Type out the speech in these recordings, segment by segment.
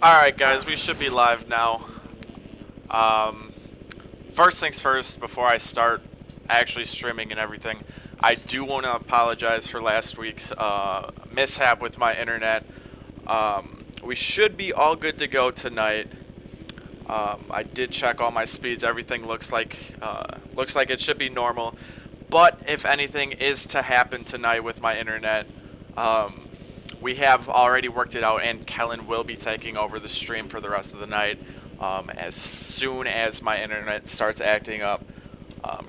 Alright guys, we should be live now. Um, First things first, before I start actually streaming and everything, I do want to apologize for last week's mishap with my internet. We should be all good to go tonight. I did check all my speeds, everything looks like it should be normal. But if anything is to happen tonight with my internet, we have already worked it out, and Kellen will be taking over the stream for the rest of the night as soon as my internet starts acting up.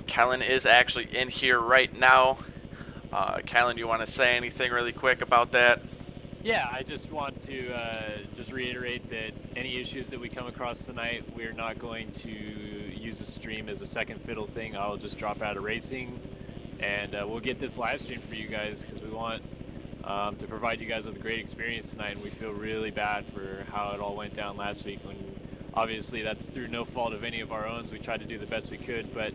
Kellen is actually in here right now. Kellen, do you want to say anything really quick about that? Yeah, I just want to just reiterate that any issues that we come across tonight, we're not going to use the stream as a second fiddle thing. I'll just drop out of racing, and we'll get this live stream for you guys because we want to provide you guys with a great experience tonight, and we feel really bad for how it all went down last week when obviously that's through no fault of any of our own. We tried to do the best we could, but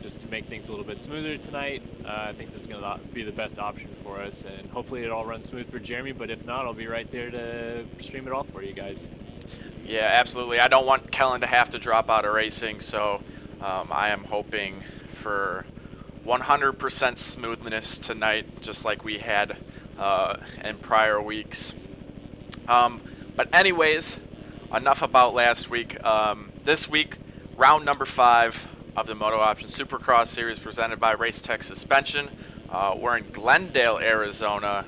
just to make things a little bit smoother tonight, I think this is going to be the best option for us, and hopefully it all runs smooth for Jeremy, but if not, I'll be right there to stream it all for you guys. Yeah, absolutely. I don't want Kellen to have to drop out of racing, so I am hoping for 100% smoothness tonight, just like we had in prior weeks. But anyways, enough about last week. This week, round number 5 of the MotoOption Supercross series presented by Race Tech Suspension. We're in Glendale, Arizona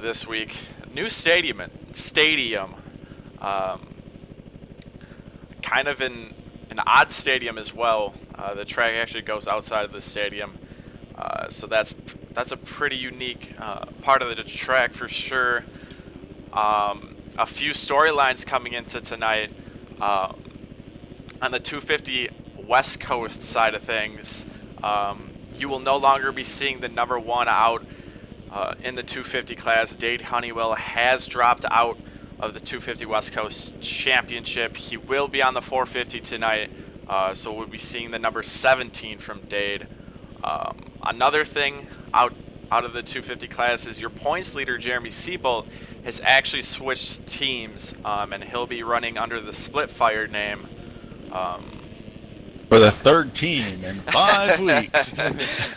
this week. New stadium. Kind of an odd stadium as well. The track actually goes outside of the stadium, so that's a pretty unique part of the track for sure. A few storylines coming into tonight on the 250 West Coast side of things. You will no longer be seeing the number 1 out in the 250 class. Dade Honeywell has dropped out of the 250 West Coast Championship. He will be on the 450 tonight, so we'll be seeing the number 17 from Dade. Another thing out of the 250 class is your points leader, Jeremy Seabolt, has actually switched teams, and he'll be running under the Split Fire name. For the third team in 5 weeks.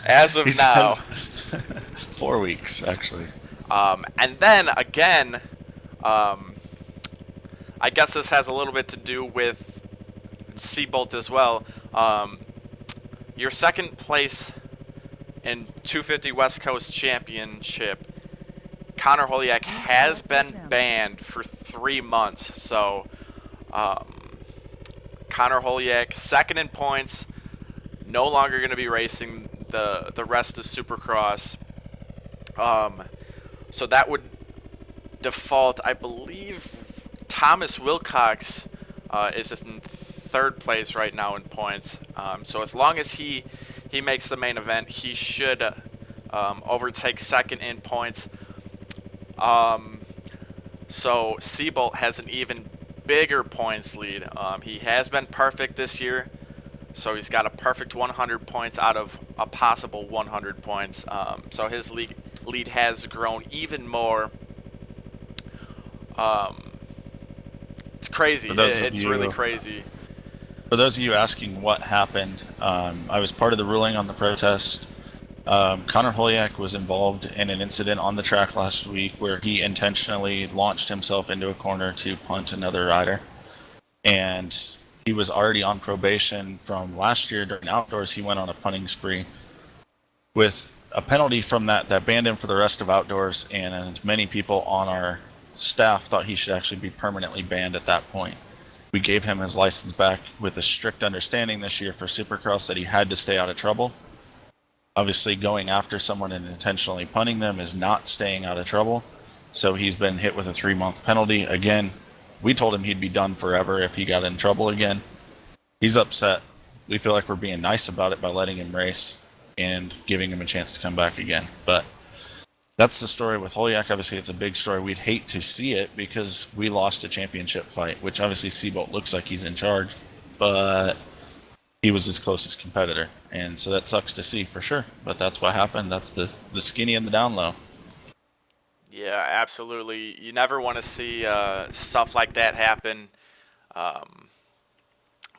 As of now. 4 weeks, actually. And then, again, I guess this has a little bit to do with Seabolt as well. Your second place in 250 West Coast Championship, Connor Holiak, has been banned for 3 months. So, Connor Holiak, second in points, no longer going to be racing the rest of Supercross. So that would default, I believe, Thomas Wilcox is in third place right now in points. So as long as he makes the main event, he should overtake second in points. So Seabolt has an even bigger points lead. He has been perfect this year, so he's got a perfect 100 points out of a possible 100 points. So his lead has grown even more. It's crazy. It's really crazy. For those of you asking what happened, I was part of the ruling on the protest. Connor Holiak was involved in an incident on the track last week where he intentionally launched himself into a corner to punt another rider. And he was already on probation from last year during outdoors. He went on a punting spree with a penalty from that banned him for the rest of outdoors, and many people on our staff thought he should actually be permanently banned at that point. We gave him his license back with a strict understanding this year for Supercross that he had to stay out of trouble. Obviously, going after someone and intentionally punting them is not staying out of trouble. So he's been hit with a 3-month penalty. Again, we told him he'd be done forever if he got in trouble again. He's upset. We feel like we're being nice about it by letting him race and giving him a chance to come back again. But that's the story with Holiak. Obviously, it's a big story. We'd hate to see it because we lost a championship fight, which obviously Seabolt looks like he's in charge, but he was his closest competitor. And so that sucks to see for sure. But that's what happened. That's the skinny and the down low. Yeah, absolutely. You never want to see stuff like that happen, um,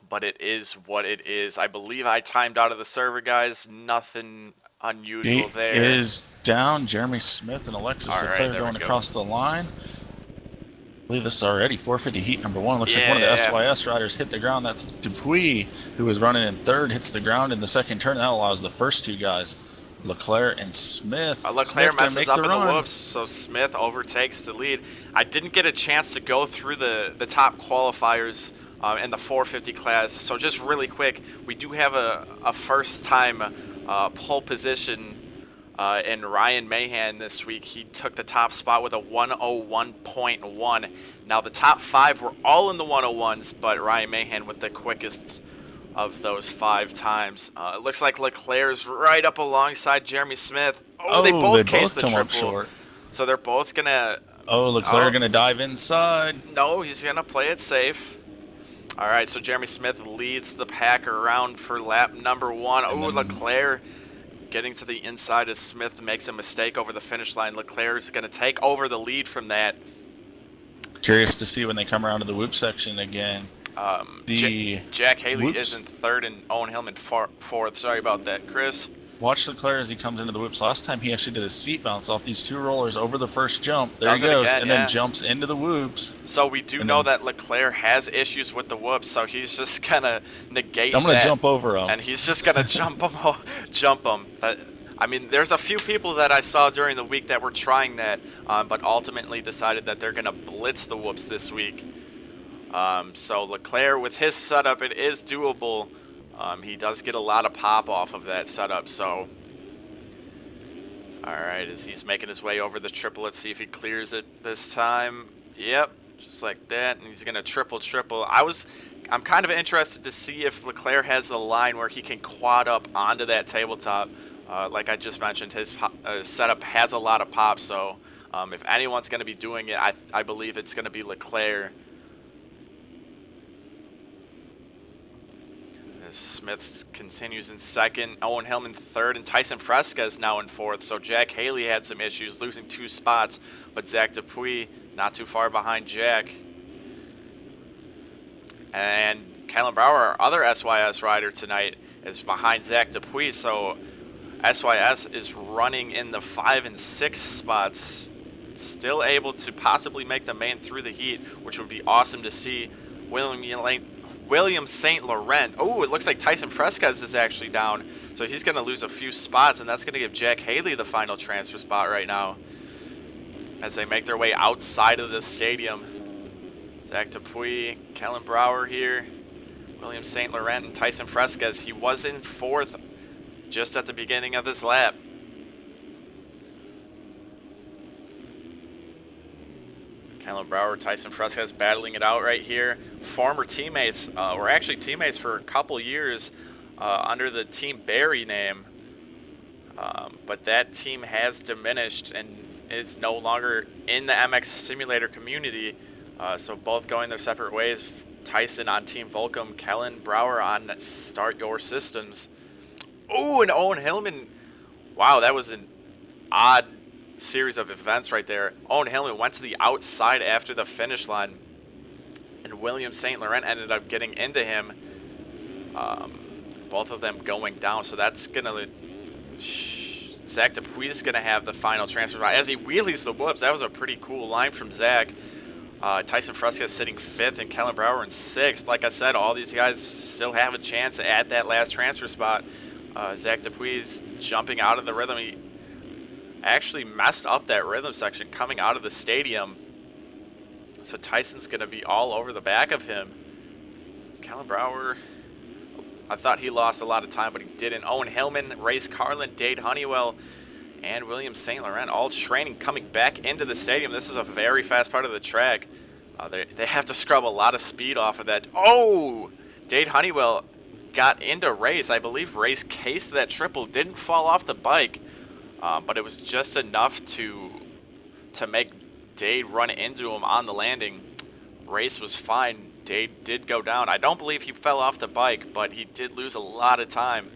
but it is what it is. I believe I timed out of the server, guys. Nothing unusual Gate there. is down. Jeremy Smith and Alexis All right, Leclerc there we going go. across the line. I believe this is already 450 heat number 1. Looks like one of the Yeah. SYS riders hit the ground. That's Dupuis, who was running in third, hits the ground in the second turn. That allows the first two guys, Leclerc and Smith. Leclerc Smith's gonna messes make up the in the run. whoops, so Smith overtakes the lead. I didn't get a chance to go through the top qualifiers in the 450 class, so just really quick, we do have a first-time pole position in Ryan Mahan this week. He took the top spot with a 101.1. Now, the top 5 were all in the 101s, but Ryan Mahan with the quickest of those 5 times. It looks like Leclerc's right up alongside Jeremy Smith. Oh, they both cased the come up triple. short. So they're both going to... Oh, Leclerc gonna dive inside. No, he's going to play it safe. All right, so Jeremy Smith leads the pack around for lap number 1. Oh, Leclerc getting to the inside as Smith makes a mistake over the finish line. Leclerc's going to take over the lead from that. Curious to see when they come around to the whoop section again. Jack Haley whoops. is in third and Owen Hillman fourth. Sorry about that, Chris. Watch Leclerc as he comes into the whoops. Last time he actually did a seat bounce off these 2 rollers over the first jump. There Does he it goes, again, and yeah. then jumps into the whoops. So we do know that Leclerc has issues with the whoops, so he's just gonna negate that. I'm gonna jump over him, and he's just gonna jump him. I mean, there's a few people that I saw during the week that were trying that, but ultimately decided that they're gonna blitz the whoops this week. So Leclerc, with his setup, it is doable. He does get a lot of pop off of that setup, so... Alright, as he's making his way over the triple, let's see if he clears it this time. Yep, just like that, and he's going to triple. I'm kind of interested to see if Leclerc has the line where he can quad up onto that tabletop. Like I just mentioned, his setup has a lot of pop, so if anyone's going to be doing it, I believe it's going to be Leclerc. Smith continues in second, Owen Hillman third, and Tyson Fresca is now in fourth. So Jack Haley had some issues, losing 2 spots, but Zach Dupuis not too far behind Jack. And Kellen Brower, our other SYS rider tonight, is behind Zach Dupuis. So SYS is running in the 5 and 6 spots, still able to possibly make the main through the heat, which would be awesome to see. William St. Laurent. Oh, it looks like Tyson Fresquez is actually down. So he's going to lose a few spots, and that's going to give Jack Haley the final transfer spot right now as they make their way outside of the stadium. Zach Dupuis, Kellen Brower here, William St. Laurent, and Tyson Fresquez. He was in fourth just at the beginning of this lap. Kellen Brower, Tyson Fresquez battling it out right here. Former teammates, were actually teammates for a couple years under the Team Barry name. But that team has diminished and is no longer in the MX Simulator community. So both going their separate ways. Tyson on Team Volcom, Kellen Brower on Start Your Systems. Oh, and Owen Hillman. Wow, that was an odd series of events right there. Owen Hillman went to the outside after the finish line, and William St. Laurent ended up getting into him. Both of them going down, so that's gonna Zach Dupuis is gonna have the final transfer as he wheelies the whoops. That was a pretty cool line from Zach. Tyson Fresca sitting 5th and Kellen Brower in 6th. Like I said, all these guys still have a chance at that last transfer spot. Zach Dupuis jumping out of the rhythm. He actually messed up that rhythm section coming out of the stadium. So Tyson's going to be all over the back of him. Kellen Brower, I thought he lost a lot of time, but he didn't. Owen Hillman, Race Carlin, Dade Honeywell, and William St. Laurent all training coming back into the stadium. This is a very fast part of the track. They have to scrub a lot of speed off of that. Oh! Dade Honeywell got into Race. I believe Race cased that triple, didn't fall off the bike. But it was just enough to make Dade run into him on the landing. Race was fine. Dade did go down. I don't believe he fell off the bike, but he did lose a lot of time.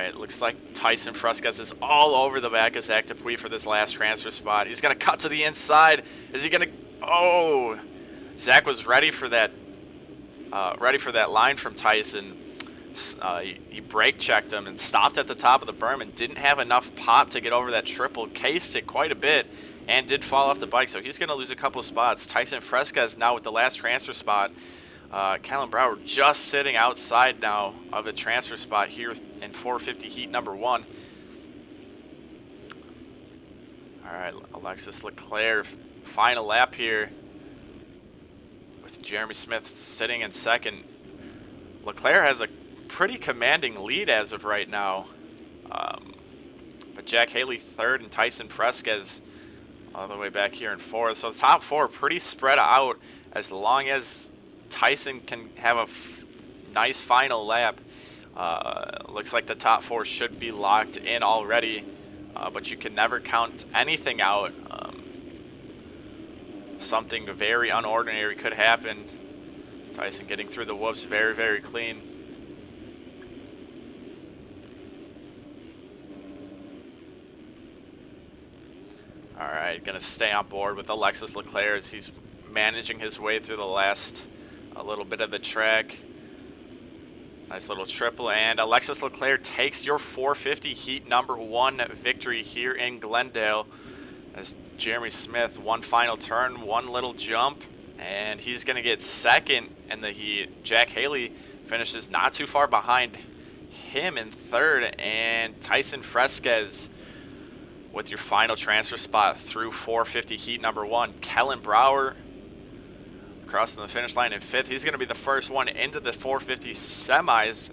right, looks like Tyson Fresquez is all over the back of Zach Dupuis for this last transfer spot. He's going to cut to the inside. Is he going to... Oh! Zach was ready for that line from Tyson. He brake checked him and stopped at the top of the berm and didn't have enough pop to get over that triple. Cased it quite a bit and did fall off the bike, so he's going to lose a couple spots. Tyson Fresquez now with the last transfer spot. Callum Brower just sitting outside now of a transfer spot here in 450 heat number 1. All right, Alexis Leclerc, final lap here with Jeremy Smith sitting in second. Leclerc has a pretty commanding lead as of right now, but Jack Haley third and Tyson Fresquez all the way back here in fourth. So the top 4 pretty spread out as long as Tyson can have a nice final lap. Looks like the top 4 should be locked in already, but you can never count anything out. Something very unordinary could happen. Tyson getting through the whoops very, very clean. All right, going to stay on board with Alexis Leclerc as he's managing his way through the last a little bit of the track. Nice little triple, and Alexis Leclerc takes your 450 heat number 1 victory here in Glendale as Jeremy Smith, one final turn, one little jump, and he's going to get second in the heat. Jack Haley finishes not too far behind him in third, and Tyson Fresquez with your final transfer spot through 450 heat number 1. Kellen Brower crossing the finish line in fifth. He's going to be the first one into the 450 semis,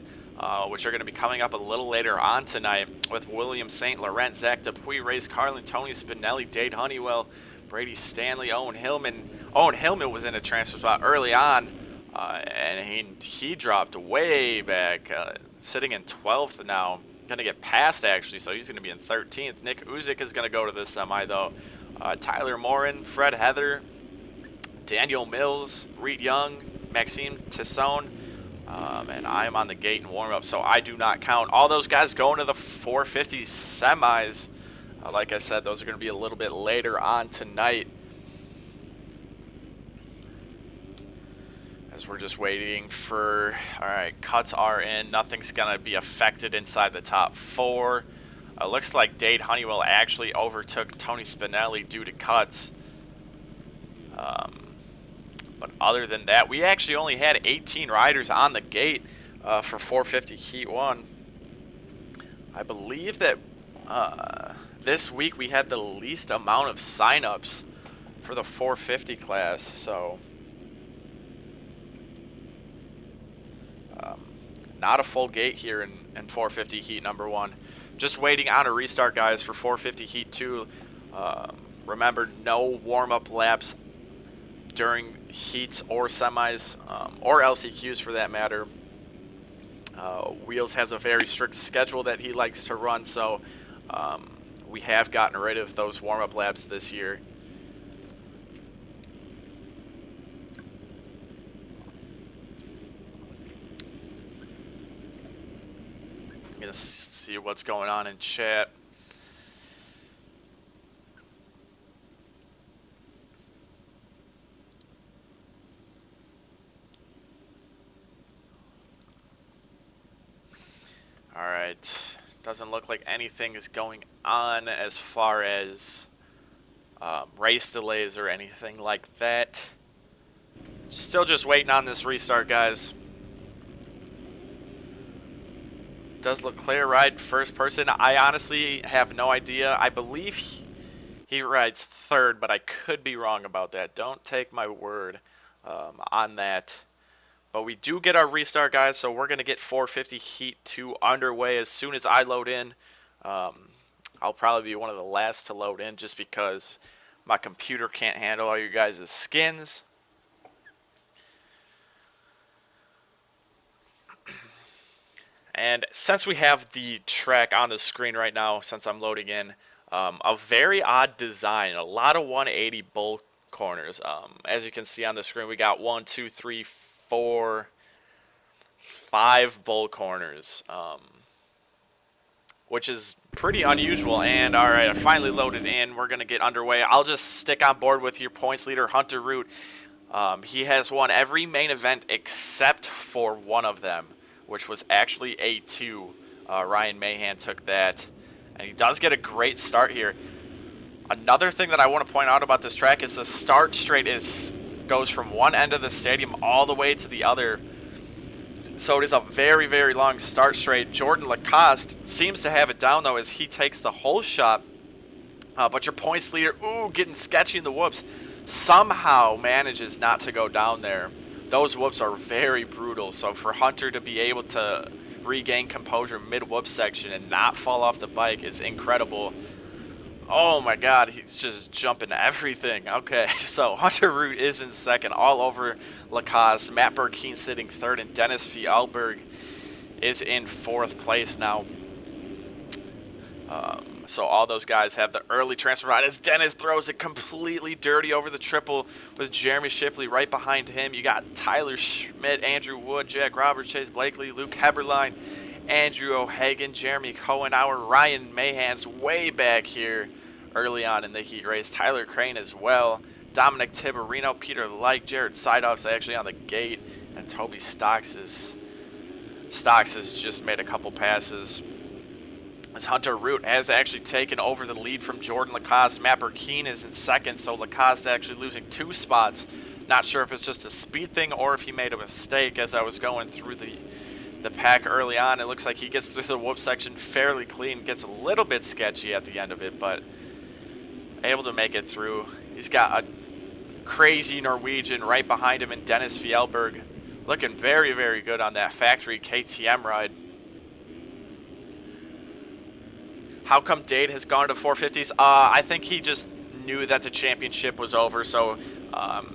which are going to be coming up a little later on tonight with William St. Laurent, Zach Dupuis, Race Carlin, Tony Spinelli, Dade Honeywell, Brady Stanley, Owen Hillman. Owen Hillman was in a transfer spot early on, and he dropped way back, sitting in 12th now. Going to get passed, actually, so he's going to be in 13th. Nick Uzik is going to go to this semi, though. Tyler Morin, Fred Heather, Daniel Mills, Reed Young, Maxime Tisson, and I am on the gate and warm-up, so I do not count. All those guys going to the 450 semis. Like I said, those are going to be a little bit later on tonight, as we're just waiting for, all right, cuts are in. Nothing's going to be affected inside the top 4. Looks like Dade Honeywell actually overtook Tony Spinelli due to cuts. But other than that, we actually only had 18 riders on the gate for 450 Heat 1. I believe that this week we had the least amount of signups for the 450 class, so not a full gate here in 450 Heat number 1. Just waiting on a restart, guys, for 450 Heat 2. Remember, no warm-up laps during heats or semis, or LCQs for that matter. Wheels has a very strict schedule that he likes to run, so we have gotten rid of those warm-up laps this year. I'm going to see what's going on in chat. All right, doesn't look like anything is going on as far as race delays or anything like that. Still just waiting on this restart, guys. Does Leclerc ride first person? I honestly have no idea. I believe he rides third, but I could be wrong about that. Don't take my word on that. But we do get our restart, guys, so we're going to get 450 Heat 2 underway as soon as I load in. I'll probably be one of the last to load in just because my computer can't handle all you guys' skins. And since we have the track on the screen right now, since I'm loading in, a very odd design, a lot of 180 bull corners. As you can see on the screen, we got 1, 2, 3, 4, 5 bull corners. which is pretty unusual. And all right, I finally loaded in. We're going to get underway. I'll just stick on board with your points leader, Hunter Root. He has won every main event except for one of them, which was actually A2. Ryan Mahan took that, and he does get a great start here. Another thing that I want to point out about this track is the start straight goes from one end of the stadium all the way to the other. So it is a very, very long start straight. Jordan Lacoste seems to have it down, though, as he takes the whole shot. But your points leader, getting sketchy in the whoops, somehow manages not to go down there. Those whoops are very brutal. So for Hunter to be able to regain composure mid-whoop section and not fall off the bike is incredible. Oh my God, he's just jumping everything. Okay, so Hunter Root is in second, all over Lacoste. Matt Burkeen sitting third, and Dennis Fjellberg is in fourth place now. So all those guys have the early transfer ride as Dennis throws it completely dirty over the triple with Jeremy Shipley right behind him. You got Tyler Schmidt, Andrew Wood, Jack Roberts, Chase Blakely, Luke Heberlein, Andrew O'Hagan, Jeremy Cohenauer, Ryan Mahan's way back here early on in the heat race. Tyler Crane as well. Dominic Tiberino, Peter Light, Jared Seidoff's actually on the gate, and Toby Stocks has just made a couple passes. As Hunter Root has actually taken over the lead from Jordan Lacoste. Matt Burkeen is in second, so Lacoste actually losing 2 spots. Not sure if it's just a speed thing or if he made a mistake as I was going through the pack early on. It looks like he gets through the whoop section fairly clean, gets a little bit sketchy at the end of it, but able to make it through. He's got a crazy Norwegian right behind him in Dennis Fjellberg, looking very, very good on that factory KTM ride. How come Dade has gone to 450s? I think he just knew that the championship was over, so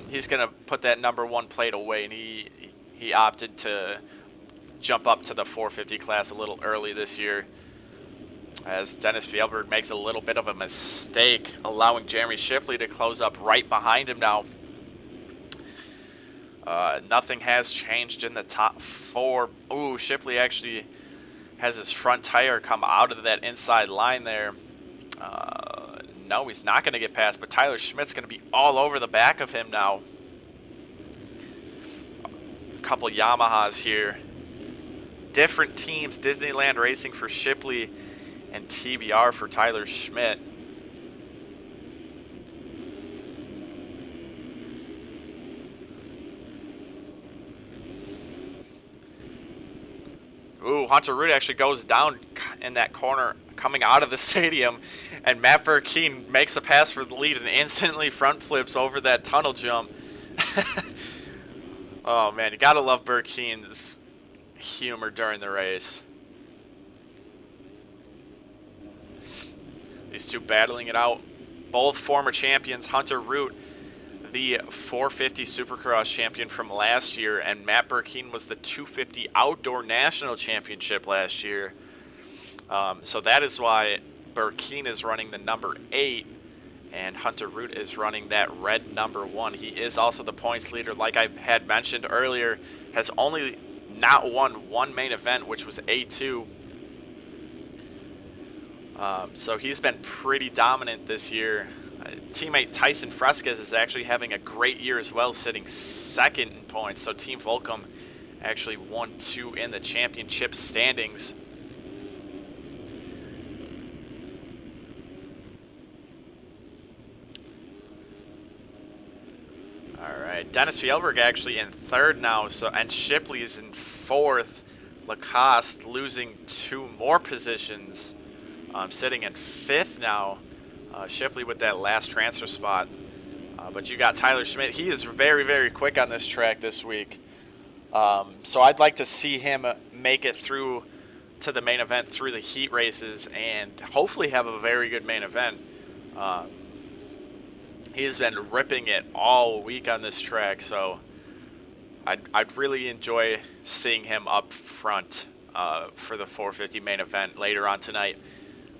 he's going to put that #1 plate away, and he opted to jump up to the 450 class a little early this year, as Dennis Fjellberg makes a little bit of a mistake, allowing Jeremy Shipley to close up right behind him now. Nothing has changed in the top 4. Ooh, Shipley actually has his front tire come out of that inside line there. No, he's not going to get past, but Tyler Schmidt's going to be all over the back of him now. A couple Yamahas here. Different teams, Disneyland Racing for Shipley and TBR for Tyler Schmidt. Ooh, Hunter Root actually goes down in that corner coming out of the stadium, and Matt Burkeen makes a pass for the lead and instantly front flips over that tunnel jump. Oh man, you gotta love Burkeen's humor during the race. These two battling it out. Both former champions. Hunter Root, the 450 Supercross champion from last year, and Matt Burkeen was the 250 Outdoor National Championship last year. So that is why Burkeen is running the #8, and Hunter Root is running that red #1. He is also the points leader, like I had mentioned earlier, has only not won one main event, which was A2. So he's been pretty dominant this year. Teammate Tyson Fresquez is actually having a great year as well, sitting second in points. So Team Volcom actually won 2 in the championship standings. All right, Dennis Fjellberg actually in third now, and Shipley is in fourth. Lacoste losing 2 more positions, sitting in fifth now. Shipley with that last transfer spot. But you got Tyler Schmidt. He is very, very quick on this track this week. So I'd like to see him make it through to the main event through the heat races and hopefully have a very good main event. He's been ripping it all week on this track, so I'd really enjoy seeing him up front for the 450 main event later on tonight.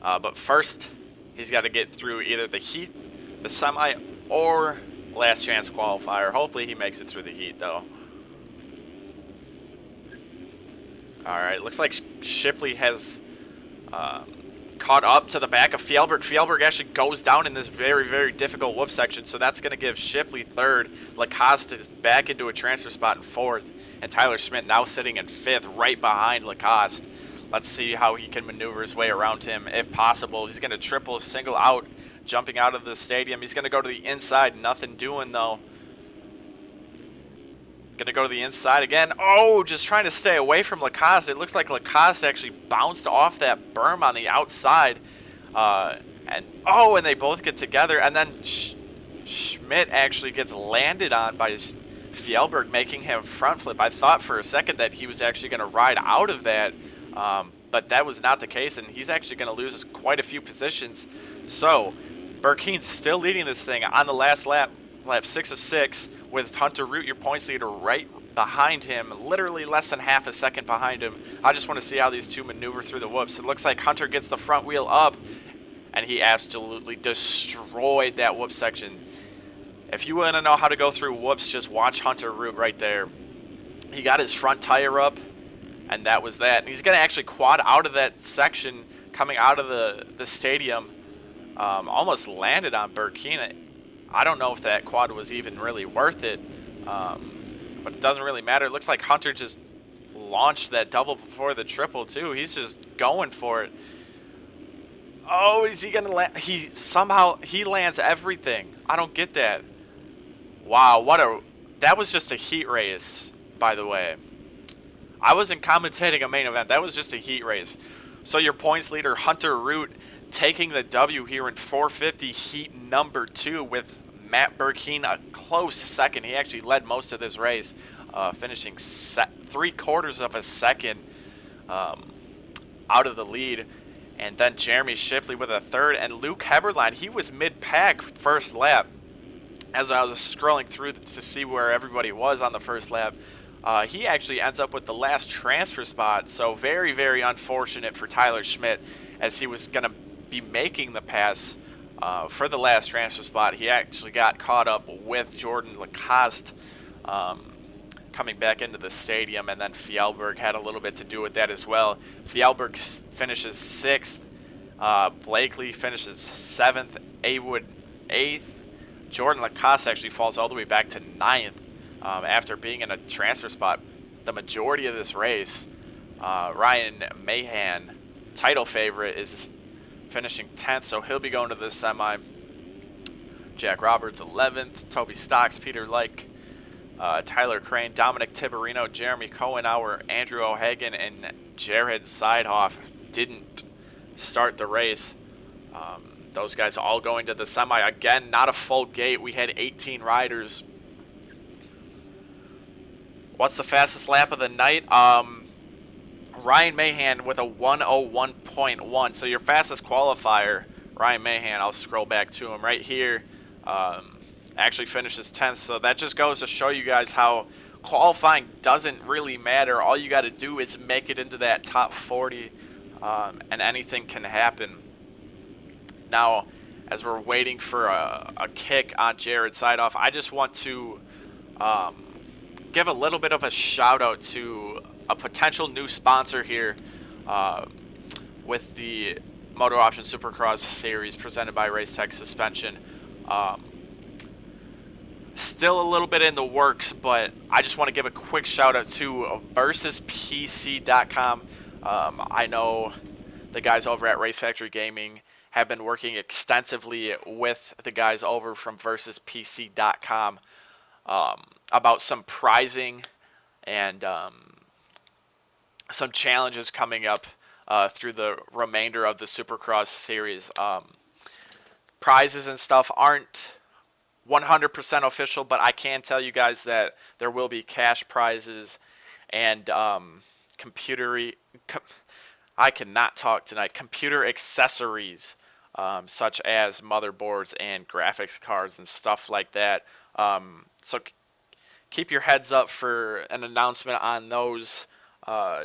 But first, he's got to get through either the heat, the semi, or last chance qualifier. Hopefully he makes it through the heat, though. All right, looks like Shipley has caught up to the back of Fjellberg. Fjellberg actually goes down in this very, very difficult whoop section, so that's going to give Shipley third. Lacoste is back into a transfer spot in fourth, and Tyler Schmidt now sitting in fifth, right behind Lacoste. Let's see how he can maneuver his way around him, if possible. He's going to triple, single out, jumping out of the stadium. He's going to go to the inside, nothing doing, though. Going to go to the inside again. Oh, just trying to stay away from Lacoste. It looks like Lacoste actually bounced off that berm on the outside. And they both get together. And then Schmidt actually gets landed on by Fjellberg, making him front flip. I thought for a second that he was actually going to ride out of that. But that was not the case, and he's actually going to lose quite a few positions. So, Burkeen's still leading this thing on the last lap 6 of 6, with Hunter Root, your points leader, right behind him, literally less than half a second behind him. I just want to see how these two maneuver through the whoops. It looks like Hunter gets the front wheel up, and he absolutely destroyed that whoop section. If you want to know how to go through whoops, just watch Hunter Root right there. He got his front tire up, and that was that. He's going to actually quad out of that section coming out of the stadium. Almost landed on Burkeen. I don't know if that quad was even really worth it, but it doesn't really matter. It looks like Hunter just launched that double before the triple, too. He's just going for it. Oh, is he going to land? He lands everything. I don't get that. Wow, that was just a heat race, by the way. I wasn't commentating a main event. That was just a heat race. So your points leader, Hunter Root, taking the W here in 450 heat number 2, with Matt Burkeen a close second. He actually led most of this race, finishing 3/4 of a second out of the lead. And then Jeremy Shipley with a third. And Luke Heberlein, he was mid-pack first lap. As I was scrolling through to see where everybody was on the first lap, he actually ends up with the last transfer spot. So very, very unfortunate for Tyler Schmidt, as he was going to be making the pass for the last transfer spot. He actually got caught up with Jordan Lacoste coming back into the stadium, and then Fjellberg had a little bit to do with that as well. Fjellberg finishes 6th, Blakely finishes 7th, Awood 8th. Jordan Lacoste actually falls all the way back to 9th after being in a transfer spot the majority of this race. Ryan Mahan, title favorite, is finishing 10th, so he'll be going to the semi. Jack Roberts 11th, Toby Stocks, Peter Like, Tyler Crane, Dominic Tiberino, Jeremy Cohenauer, Andrew O'Hagan, and Jared Seidhoff didn't start the race. Those guys all going to the semi. Again, not a full gate. We had 18 riders. What's the fastest lap of the night? Ryan Mahan with a 1:01.1. So your fastest qualifier, Ryan Mahan, I'll scroll back to him right here, actually finishes 10th. So that just goes to show you guys how qualifying doesn't really matter. All you got to do is make it into that top 40, and anything can happen. Now, as we're waiting for a kick on Jared Seidhoff, I just want to give a little bit of a shout out to a potential new sponsor here with the MotoOption Supercross series presented by Racetech Suspension. Still a little bit in the works, but I just want to give a quick shout out to versuspc.com. I know the guys over at Race Factory Gaming have been working extensively with the guys over from versuspc.com about some prizing and some challenges coming up through the remainder of the Supercross series. Prizes and stuff aren't 100% official, but I can tell you guys that there will be cash prizes and I cannot talk tonight. Computer accessories, such as motherboards and graphics cards and stuff like that. So keep your heads up for an announcement on those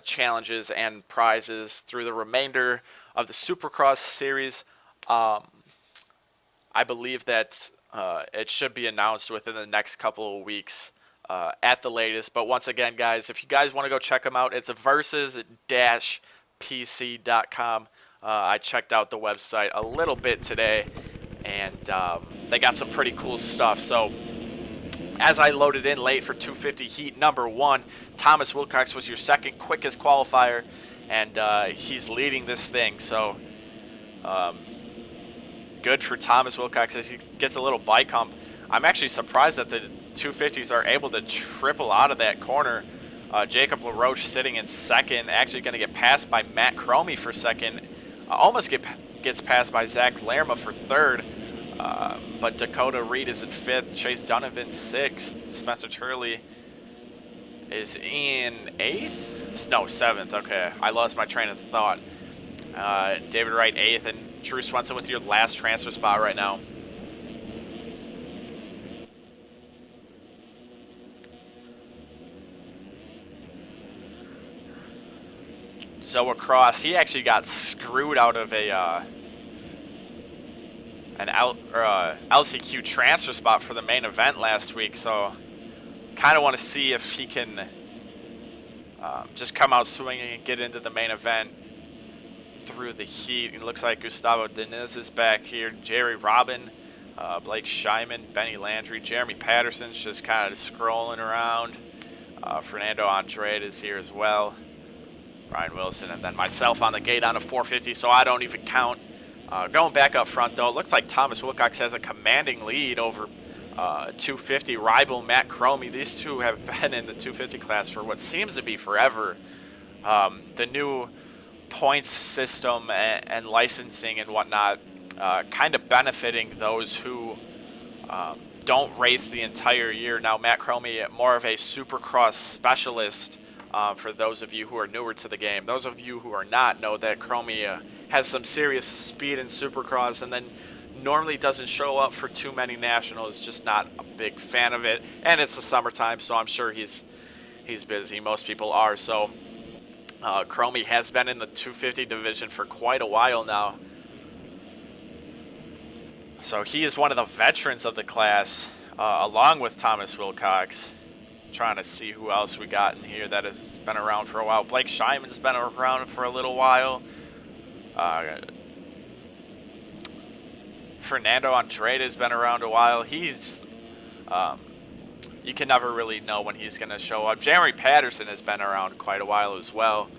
challenges and prizes through the remainder of the Supercross series. I believe that it should be announced within the next couple of weeks at the latest. But once again, guys, if you guys want to go check them out, it's versus-pc.com. I checked out the website a little bit today, and they got some pretty cool stuff. So as I loaded in late for 250 heat number 1, Thomas Wilcox was your second quickest qualifier, and he's leading this thing. So good for Thomas Wilcox as he gets a little bike hump. I'm actually surprised that the 250s are able to triple out of that corner. Jacob LaRoche sitting in second, actually going to get passed by Matt Cromie for second. Almost gets passed by Zach Lerma for third. But Dakota Reed is in fifth, Chase Donovan sixth, Spencer Turley is in eighth? No, seventh. Okay, I lost my train of thought. David Wright eighth, and Drew Swenson with your last transfer spot right now. Zoa Cross, he actually got screwed out of a LCQ transfer spot for the main event last week, so kind of want to see if he can just come out swinging and get into the main event through the heat. It looks like Gustavo Diniz is back here, Jerry Robin, Blake Scheiman, Benny Landry, Jeremy Patterson's just kind of scrolling around. Fernando Andrade is here as well. Ryan Wilson, and then myself on the gate on a 450, so I don't even count. Going back up front, though, it looks like Thomas Wilcox has a commanding lead over 250 rival Matt Cromie. These two have been in the 250 class for what seems to be forever. The new points system and licensing and whatnot kind of benefiting those who don't race the entire year. Now, Matt Cromie, more of a Supercross specialist. For those of you who are newer to the game. Those of you who are not know that Cromie has some serious speed in Supercross and then normally doesn't show up for too many nationals, just not a big fan of it. And it's the summertime, so I'm sure he's busy. Most people are. So Cromie has been in the 250 division for quite a while now. So he is one of the veterans of the class, along with Thomas Wilcox. Trying to see who else we got in here that has been around for a while. Blake Scheiman's been around for a little while. Fernando Andrade has been around a while. He's you can never really know when he's going to show up. Jeremy Patterson has been around quite a while as well.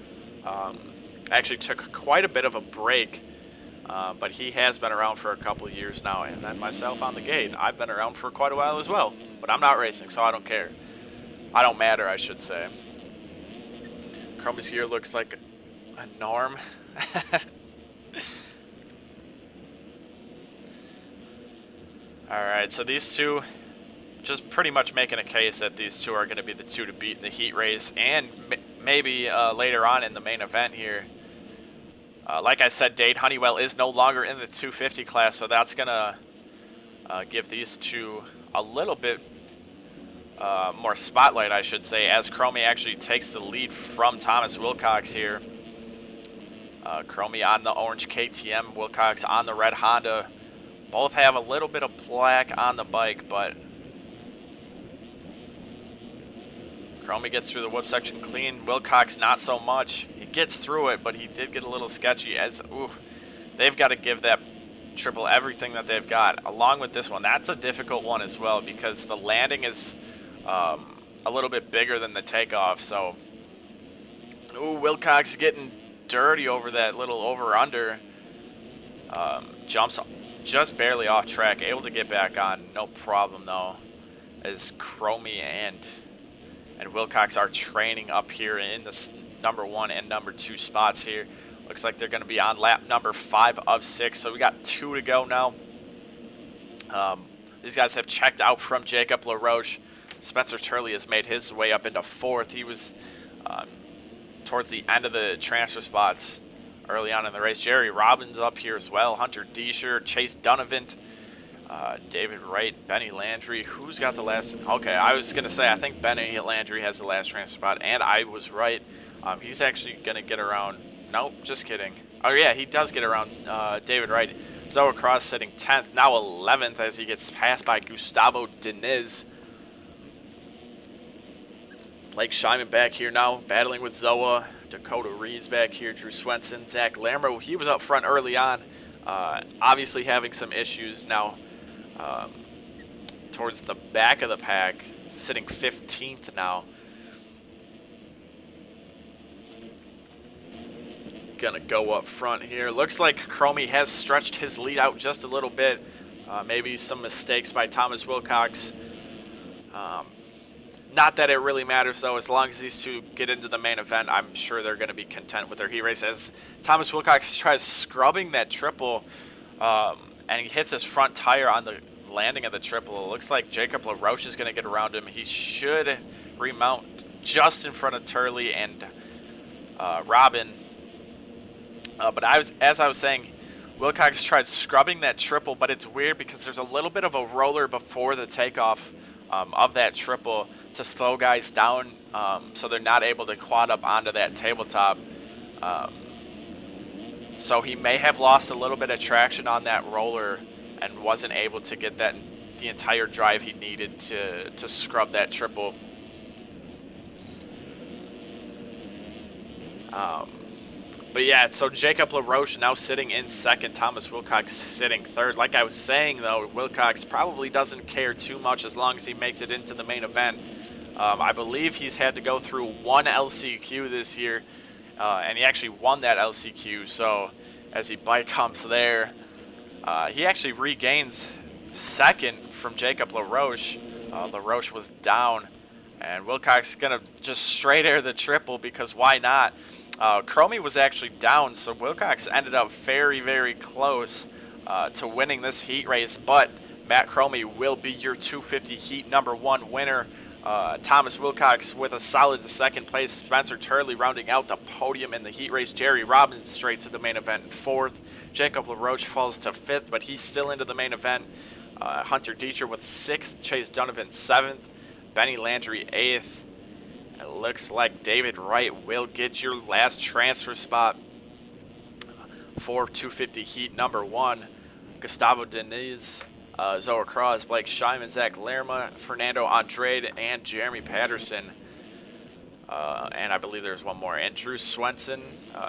Actually took quite a bit of a break, but he has been around for a couple of years now. And then myself on the gate, I've been around for quite a while as well. But I'm not racing, so I don't care. I don't matter, I should say. Cromie's gear looks like a norm. Alright, so these two, just pretty much making a case that these two are going to be the two to beat in the heat race, and maybe later on in the main event here. Like I said, Dade Honeywell is no longer in the 250 class, so that's going to give these two a little bit more spotlight, I should say, as Cromie actually takes the lead from Thomas Wilcox here. Cromie on the orange KTM, Wilcox on the red Honda. Both have a little bit of black on the bike, but Cromie gets through the whip section clean. Wilcox not so much. He gets through it, but he did get a little sketchy as, they've got to give that triple everything that they've got. Along with this one, that's a difficult one as well because the landing is a little bit bigger than the takeoff, so Wilcox getting dirty over that little over-under. Jumps just barely off track, able to get back on, no problem though, as Cromie and Wilcox are training up here in this number 1 and number 2 spots here. Looks like they're going to be on lap number 5 of 6, so we got 2 to go now. These guys have checked out from Jacob LaRoche. Spencer Turley has made his way up into 4th. He was towards the end of the transfer spots early on in the race. Jerry Robbins up here as well. Hunter Deesher, Chase Donovan, David Wright, Benny Landry. Who's got the last? Okay, I was going to say I think Benny Landry has the last transfer spot, and I was right. He's actually going to get around. Nope, just kidding. Oh, yeah, he does get around David Wright. Zoa Cross sitting 10th, now 11th as he gets passed by Gustavo Diniz. Blake Scheiman back here now, battling with Zoa. Dakota Reed's back here. Drew Swenson, Zach Lamro. He was up front early on. Obviously having some issues now towards the back of the pack. Sitting 15th now. Gonna go up front here. Looks like Chromie has stretched his lead out just a little bit. Maybe some mistakes by Thomas Wilcox. Not that it really matters, though. As long as these two get into the main event, I'm sure they're going to be content with their heat race. As Thomas Wilcox tries scrubbing that triple, and he hits his front tire on the landing of the triple. It looks like Jacob LaRoche is going to get around him. He should remount just in front of Turley and Robin. But as I was saying, Wilcox tried scrubbing that triple, but it's weird because there's a little bit of a roller before the takeoff of that triple to slow guys down, so they're not able to quad up onto that tabletop. So he may have lost a little bit of traction on that roller and wasn't able to get the entire drive he needed to scrub that triple. But yeah, so Jacob LaRoche now sitting in second, Thomas Wilcox sitting third. Like I was saying, though, Wilcox probably doesn't care too much as long as he makes it into the main event. I believe he's had to go through one LCQ this year, and he actually won that LCQ. So as he bike humps there, he actually regains second from Jacob LaRoche. LaRoche was down, and Wilcox is going to just straight air the triple because why not? Chromie was actually down, so Wilcox ended up very, very close to winning this heat race, but Matt Chromie will be your 250 heat #1 winner. Thomas Wilcox with a solid second place. Spencer Turley rounding out the podium in the heat race. Jerry Robbins straight to the main event in 4th. Jacob LaRoche falls to 5th, but he's still into the main event. Hunter Dieter with 6th. Chase Donovan 7th. Benny Landry 8th. It looks like David Wright will get your last transfer spot for 250 heat #1. Gustavo Diniz, Zoa Cross, Blake Scheiman, Zach Lerma, Fernando Andrade, and Jeremy Patterson. And I believe there's one more. And Drew Swenson,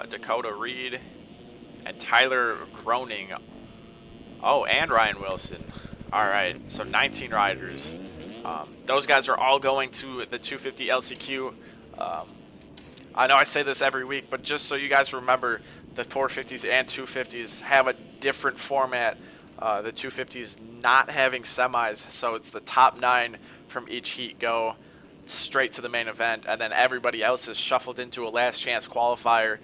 Dakota Reed, and Tyler Groening. Oh, and Ryan Wilson. All right, so 19 riders. Those guys are all going to the 250 LCQ. I know I say this every week, but just so you guys remember, the 450s and 250s have a different format. The 250s not having semis, so it's the top 9 from each heat go straight to the main event, and then everybody else is shuffled into a last chance qualifier.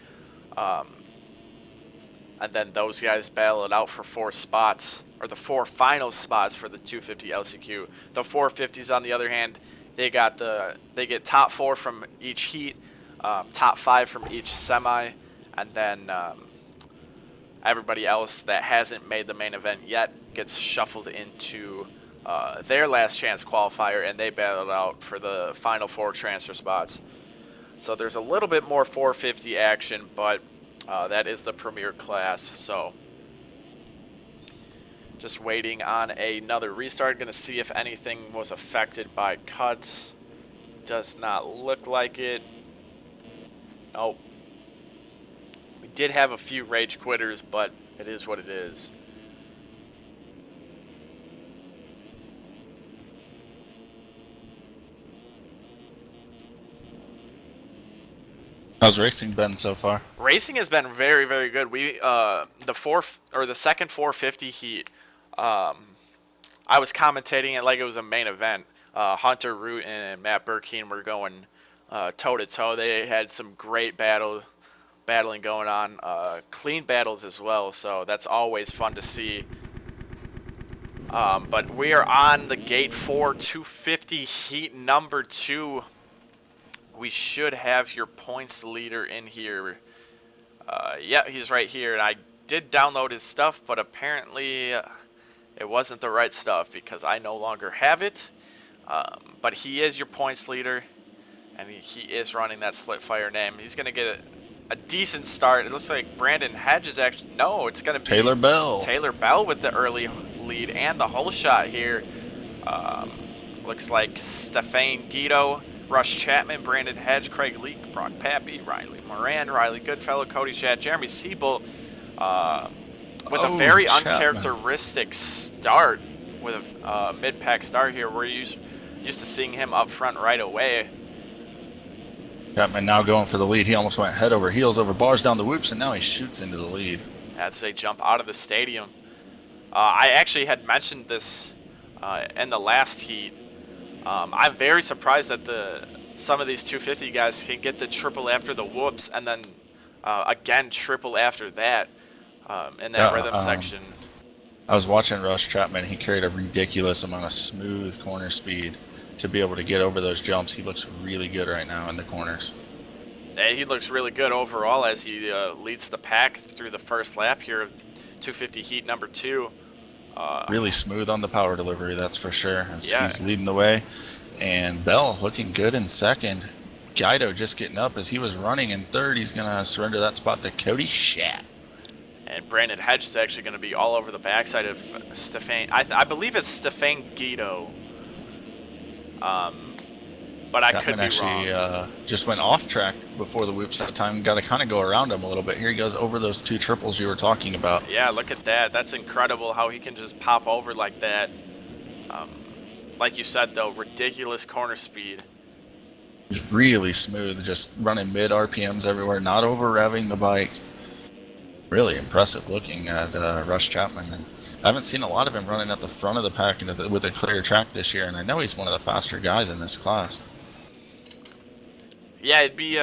And then those guys battle it out for 4 spots, or the 4 final spots for the 250 LCQ. The 450s, on the other hand, they get top 4 from each heat, top 5 from each semi, and then everybody else that hasn't made the main event yet gets shuffled into their last chance qualifier, and they battle it out for the final 4 transfer spots. So there's a little bit more 450 action, but that is the premier class. So just waiting on another restart. Going to see if anything was affected by cuts. Does not look like it. Nope. We did have a few rage quitters, but it is what it is. How's racing been so far? Racing has been very, very good. We the second 450 heat, I was commentating it like it was a main event. Hunter Root and Matt Burkeen were going toe to toe. They had some great battling going on, clean battles as well. So that's always fun to see. But we are on the gate for 250 heat #2. We should have your points leader in here. Yeah, he's right here. And I did download his stuff, but apparently it wasn't the right stuff because I no longer have it. But he is your points leader, and he is running that Slitfire name. He's going to get a decent start. It looks like Brandon Hedge is actually... No, it's going to be Taylor Bell. Taylor Bell with the early lead and the whole shot here. Looks like Stefan Guido Rush Chapman, Brandon Hedge, Craig Leak, Brock Pappy, Riley Moran, Riley Goodfellow, Cody Shadd, Jeremy Siebel, with a very Chapman. uncharacteristic start, with a mid-pack start here. We're used to seeing him up front right away. Chapman now going for the lead. He almost went head over heels over bars down the whoops, and now he shoots into the lead. That's a jump out of the stadium. I actually had mentioned this in the last heat. I'm very surprised that some of these 250 guys can get the triple after the whoops and then again triple after that in that rhythm section. I was watching Rush Chapman. He carried a ridiculous amount of smooth corner speed to be able to get over those jumps. He looks really good right now in the corners. Yeah, he looks really good overall as he leads the pack through the first lap here of 250 heat number 2. Really smooth on the power delivery, that's for sure. Yeah. He's leading the way. And Bell looking good in second. Guido just getting up as he was running in third. He's going to surrender that spot to Cody Shadd. And Brandon Hedge is actually going to be all over the backside of Stefan. I believe it's Stefan Guido. But I could be actually wrong. Just went off track before the whoops that time. Got to kind of go around him a little bit. Here he goes over those 2 triples you were talking about. Yeah, look at that. That's incredible how he can just pop over like that. Like you said, though, ridiculous corner speed. He's really smooth, just running mid RPMs everywhere, not over revving the bike. Really impressive looking at Rush Chapman. And I haven't seen a lot of him running at the front of the pack with a clear track this year, and I know he's one of the faster guys in this class. Yeah, it'd be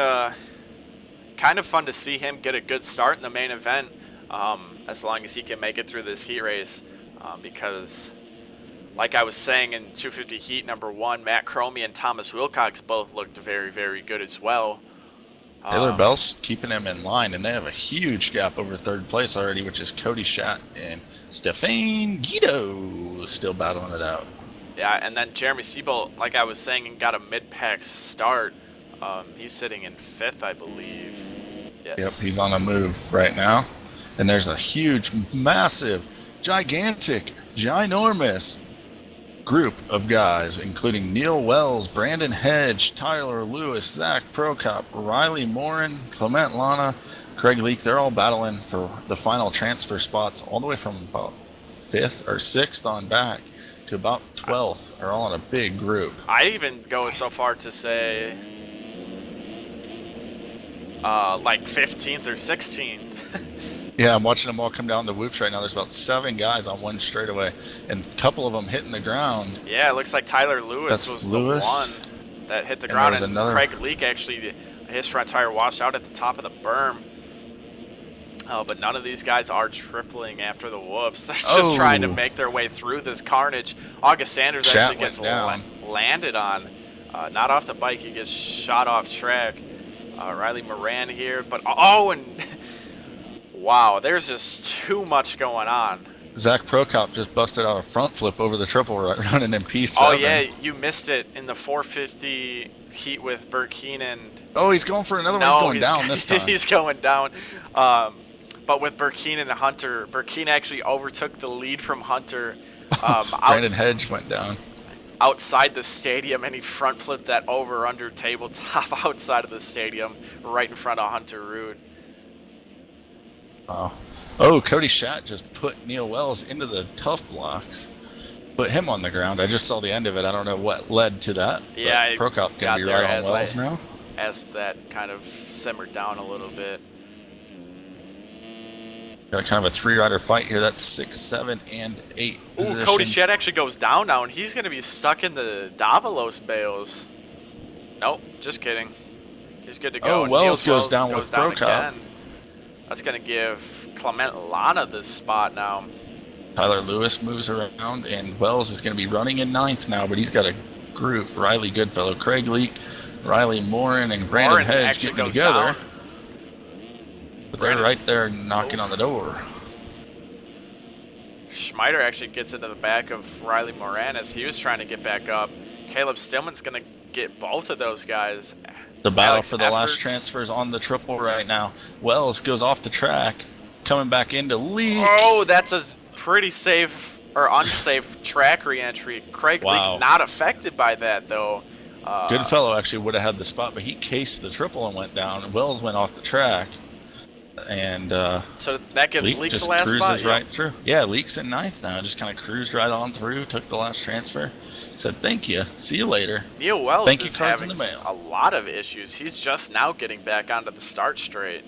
kind of fun to see him get a good start in the main event, as long as he can make it through this heat race, because like I was saying in 250 heat number 1, Matt Cromie and Thomas Wilcox both looked very, very good as well. Taylor Bell's keeping him in line, and they have a huge gap over third place already, which is Cody Shadd and Stefan Guido still battling it out. Yeah, and then Jeremy Siebel, like I was saying, got a mid-pack start. He's sitting in 5th, I believe. Yes. Yep, he's on a move right now. And there's a huge, massive, gigantic, ginormous group of guys, including Neil Wells, Brandon Hedge, Tyler Lewis, Zach Prokop, Riley Morin, Clement Lana, Craig Leak. They're all battling for the final transfer spots all the way from about 5th or 6th on back to about 12th. They're all in a big group. I'd even go so far to say like 15th or 16th. Yeah, I'm watching them all come down the whoops right now. There's about 7 guys on one straightaway, and a couple of them hitting the ground. Yeah, it looks like Tyler Lewis was the one that hit the ground, and Craig Leak actually, his front tire washed out at the top of the berm. But none of these guys are tripling after the whoops. They're just trying to make their way through this carnage. August Sanders actually gets landed on. Not off the bike, he gets shot off track. Riley Moran here, but and wow, there's just too much going on. Zach Prokop just busted out a front flip over the triple running in P7. Oh yeah, you missed it in the 450 heat with Burkeen. Oh, he's going for another one. He's going down this time. He's going down. But with Burkeen and Hunter, Burkeen actually overtook the lead from Hunter. Brandon Hedge went down outside the stadium, and he front flipped that over under tabletop outside of the stadium, right in front of Hunter Rude. Oh, Cody Shadd just put Neil Wells into the tough blocks. Put him on the ground. I just saw the end of it. I don't know what led to that. Yeah, Prokop going to be right on Wells now. As that kind of simmered down a little bit. Got kind of a 3-rider fight here. That's 6, 7, and 8 positions. Ooh, Cody Shadd actually goes down now, and he's going to be stuck in the Davalos bales. Nope, just kidding. He's good to go. Oh, Wells goes down with Prokop. That's going to give Clement Lana this spot now. Tyler Lewis moves around, and Wells is going to be running in 9th now, but he's got a group. Riley Goodfellow, Craig Leak, Riley Morin, and Brandon Hedge getting together. But they're right there knocking on the door. Schmeider actually gets into the back of Riley Moran as he was trying to get back up. Caleb Stillman's going to get both of those guys. The battle for the last transfers on the triple right now. Wells goes off the track, coming back into Leak. Oh, that's a pretty safe or unsafe track re-entry. Craig Leak not affected by that, though. Goodfellow actually would have had the spot, but he cased the triple and went down. And Wells went off the track, and So that gives Leak Leak just the last cruises spot. right through. Yeah, Leak's in ninth now. Just kind of cruised right on through. Took the last transfer. Said thank you. See you later. Neil Wells Thank you is cards in having the mail. a lot of issues. He's just now getting back onto the start straight.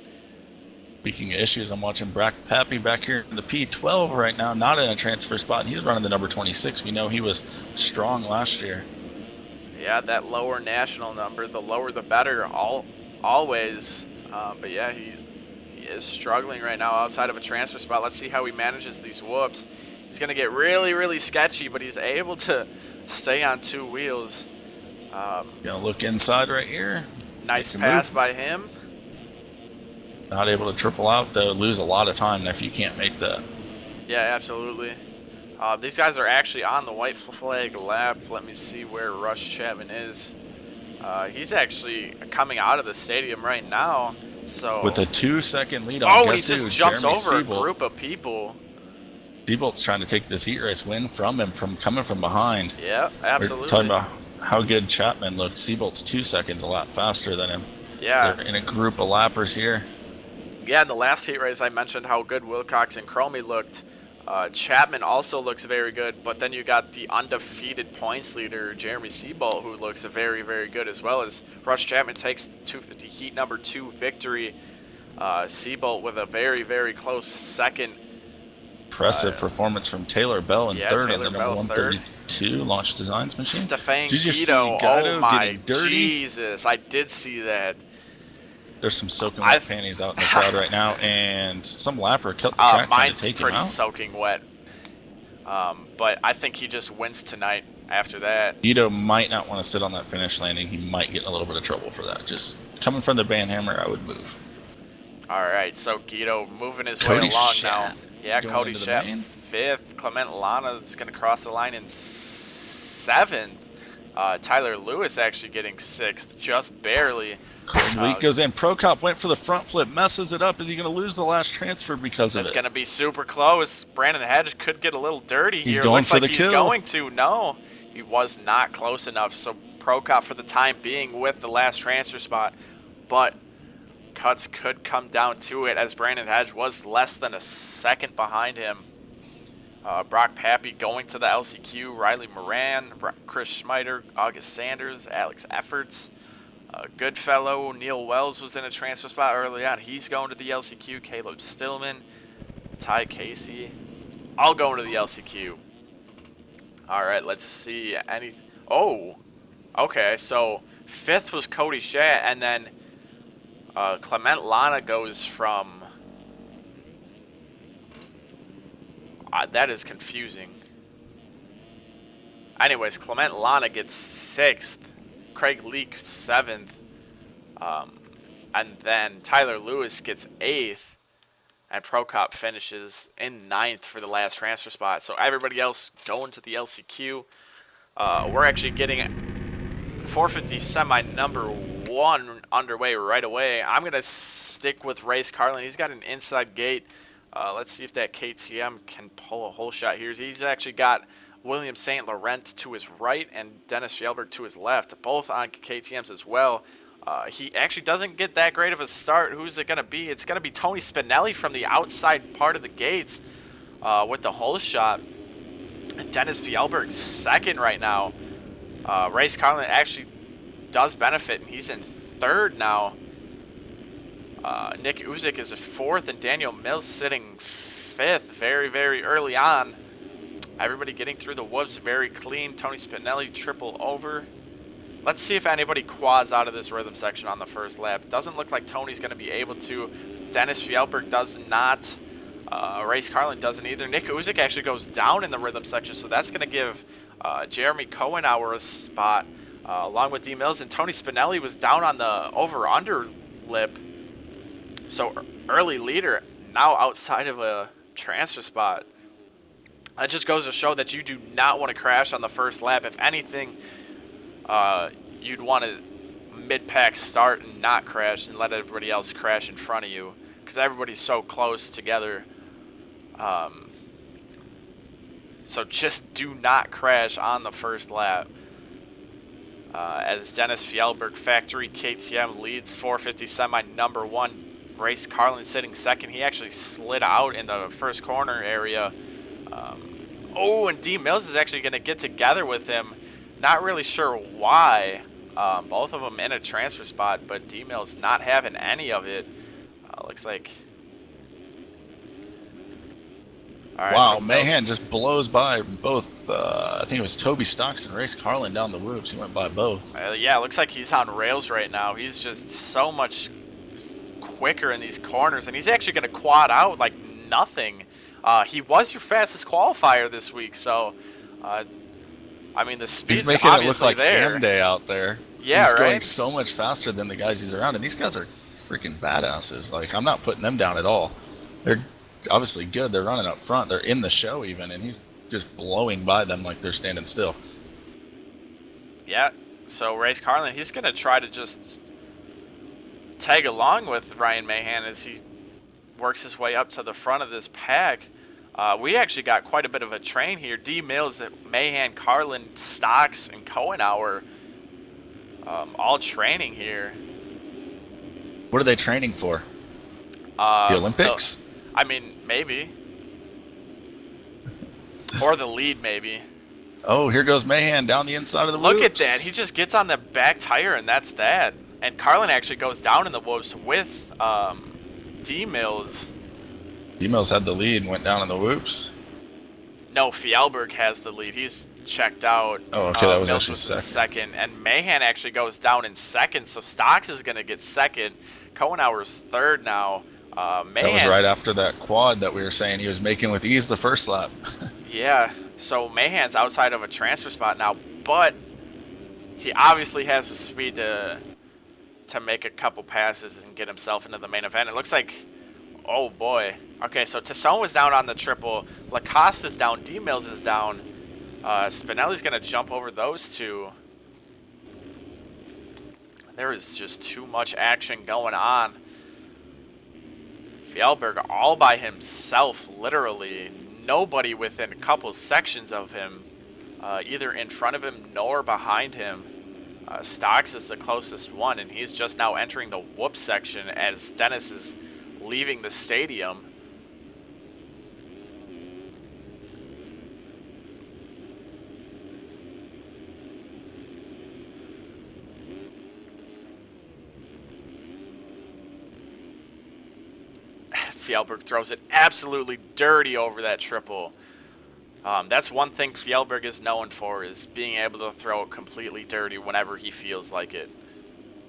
Speaking of issues, I'm watching Brack Pappy back here in the P12 right now, not in a transfer spot. And he's running the number 26. We know he was strong last year. Yeah, that lower national number, the lower the better, always. But yeah, he is struggling right now outside of a transfer spot. Let's see how he manages these whoops. He's going to get really, really sketchy, but he's able to stay on two wheels. Gonna look inside right here. Nice pass by him. Not able to triple out, though. Lose a lot of time if you can't make that. Yeah, absolutely. These guys are actually on the white flag lap. Let me see where Rush Chapman is. He's actually coming out of the stadium right now. So with a 2-second lead on he guess just who? jumps Jeremy over Seabolt. a group of people. Seabolt's trying to take this heat race win from him from coming from behind. Yeah, absolutely. We're talking about how good Chapman looked. Seabolt's 2 seconds a lap faster than him. Yeah. They're in a group of lappers here. Yeah, in the last heat race I mentioned how good Wilcox and Cromie looked. Chapman also looks very good, but then you got the undefeated points leader, Jeremy Seabolt, who looks very, very good as well. As Rush Chapman takes the 250 heat number 2 victory. Seabolt with a very, very close second. Impressive performance from Taylor Bell in third Taylor on the Bell, number 132 Launch Designs machine. Stefan Did you see Guido, Guido oh my getting dirty? Jesus, I did see that. There's some soaking wet panties out in the crowd right now, and some lapper cut the track trying to mine's take him pretty out. soaking wet. But I think he just wins tonight after that. Guido might not want to sit on that finish landing. He might get in a little bit of trouble for that. Just coming from the banhammer, I would move. All right, so Guido moving his Cody way along Schatt now. Yeah, going Cody into the Schatt main. 5th. Clement Lana is going to cross the line in 7th. Tyler Lewis actually getting 6th, just barely. Leak goes in. Prokop went for the front flip, messes it up. Is he going to lose the last transfer because of It's it? going to be super close. Brandon Hedge could get a little dirty He's here. going Looks for like the he's kill. going to. No, he was not close enough. So Prokop for the time being with the last transfer spot. But cuts could come down to it as Brandon Hedge was less than a second behind him. Brock Pappy going to the LCQ. Riley Moran, Chris Schmeider, August Sanders, Alex Efforts. Goodfellow, Neil Wells was in a transfer spot early on. He's going to the LCQ. Caleb Stillman, Ty Casey, all going to the LCQ. All right, let's see. Oh, okay. So 5th was Cody Schatt, and then Clement Lana goes from. That is confusing. Anyways, Clement Lana gets 6th. Craig Leak 7th, and then Tyler Lewis gets 8th, and Prokop finishes in 9th for the last transfer spot. So everybody else going to the LCQ. We're actually getting 450 semi number 1 underway right away. I'm going to stick with Race Carlin. He's got an inside gate. Let's see if that KTM can pull a whole shot here. He's actually got William St. Laurent to his right and Dennis Fjellberg to his left, both on KTMs as well. He actually doesn't get that great of a start. Who's it going to be? It's going to be Tony Spinelli from the outside part of the gates with the whole shot. And Dennis Fjellberg 2nd right now. Race Carlin actually does benefit, and he's in 3rd now. Nick Uzik is 4th, and Daniel Mills sitting 5th very, very early on. Everybody getting through the whoops very clean. Tony Spinelli triple over. Let's see if anybody quads out of this rhythm section on the first lap. Doesn't look like Tony's going to be able to. Dennis Fjellberg does not. Race Carlin doesn't either. Nick Uzik actually goes down in the rhythm section, so that's going to give Jeremy Cohenauer a spot along with D. Mills. And Tony Spinelli was down on the over-under lip. So early leader now outside of a transfer spot. That just goes to show that you do not want to crash on the first lap. If anything, you'd want to mid-pack start and not crash and let everybody else crash in front of you because everybody's so close together. So just do not crash on the first lap. as Dennis Fjellberg Factory KTM leads 450 semi number 1. Race Carlin sitting second. He actually slid out in the first corner area. Oh, and D Mills is actually going to get together with him. Not really sure why. Both of them in a transfer spot, but D Mills not having any of it. Looks like. All right, Wow, so Mahan just blows by both. I think it was Toby Stocks and Race Carlin down the whoops. He went by both. Yeah, looks like he's on rails right now. He's just so much quicker in these corners, and he's actually going to quad out like nothing. He was your fastest qualifier this week, so I mean the speed's He's making it look like there. Cam Day out there. Yeah, he's right. going so much faster than the guys he's around, and these guys are freaking badasses. Like, I'm not putting them down at all. They're obviously good. They're running up front. They're in the show even, and he's just blowing by them like they're standing still. Yeah. So Race Carlin, he's going to try to just tag along with Ryan Mahan as he works his way up to the front of this pack. We actually got quite a bit of a train here. D Mills, Mahan, Carlin, Stocks, and Cohenauer all training here. What are they training for? The Olympics? I mean, maybe. Or the lead, maybe. Oh, here goes Mahan down the inside of the whoops. Look at that. He just gets on the back tire, and that's that. And Carlin actually goes down in the whoops with D Mills. D Mills had the lead and went down in the whoops. No, Fjellberg has the lead. He's checked out. Oh, okay, that was Mills actually in second. And Mahan actually goes down in second, so Stocks is going to get second. Cohenauer's third now. That was right after that quad that we were saying he was making with ease the first lap. Yeah, so Mahan's outside of a transfer spot now, but he obviously has the speed to make a couple passes and get himself into the main event. It looks like, oh boy. Okay, so Tasson was down on the triple. Lacoste is down. D Mills is down. Spinelli's going to jump over those two. There is just too much action going on. Fjellberg all by himself, literally. Nobody within a couple sections of him, either in front of him nor behind him. Stocks is the closest one, and he's just now entering the whoop section as Dennis is leaving the stadium. Fjellberg throws it absolutely dirty over that triple. That's one thing Fjellberg is known for, is being able to throw it completely dirty whenever he feels like it.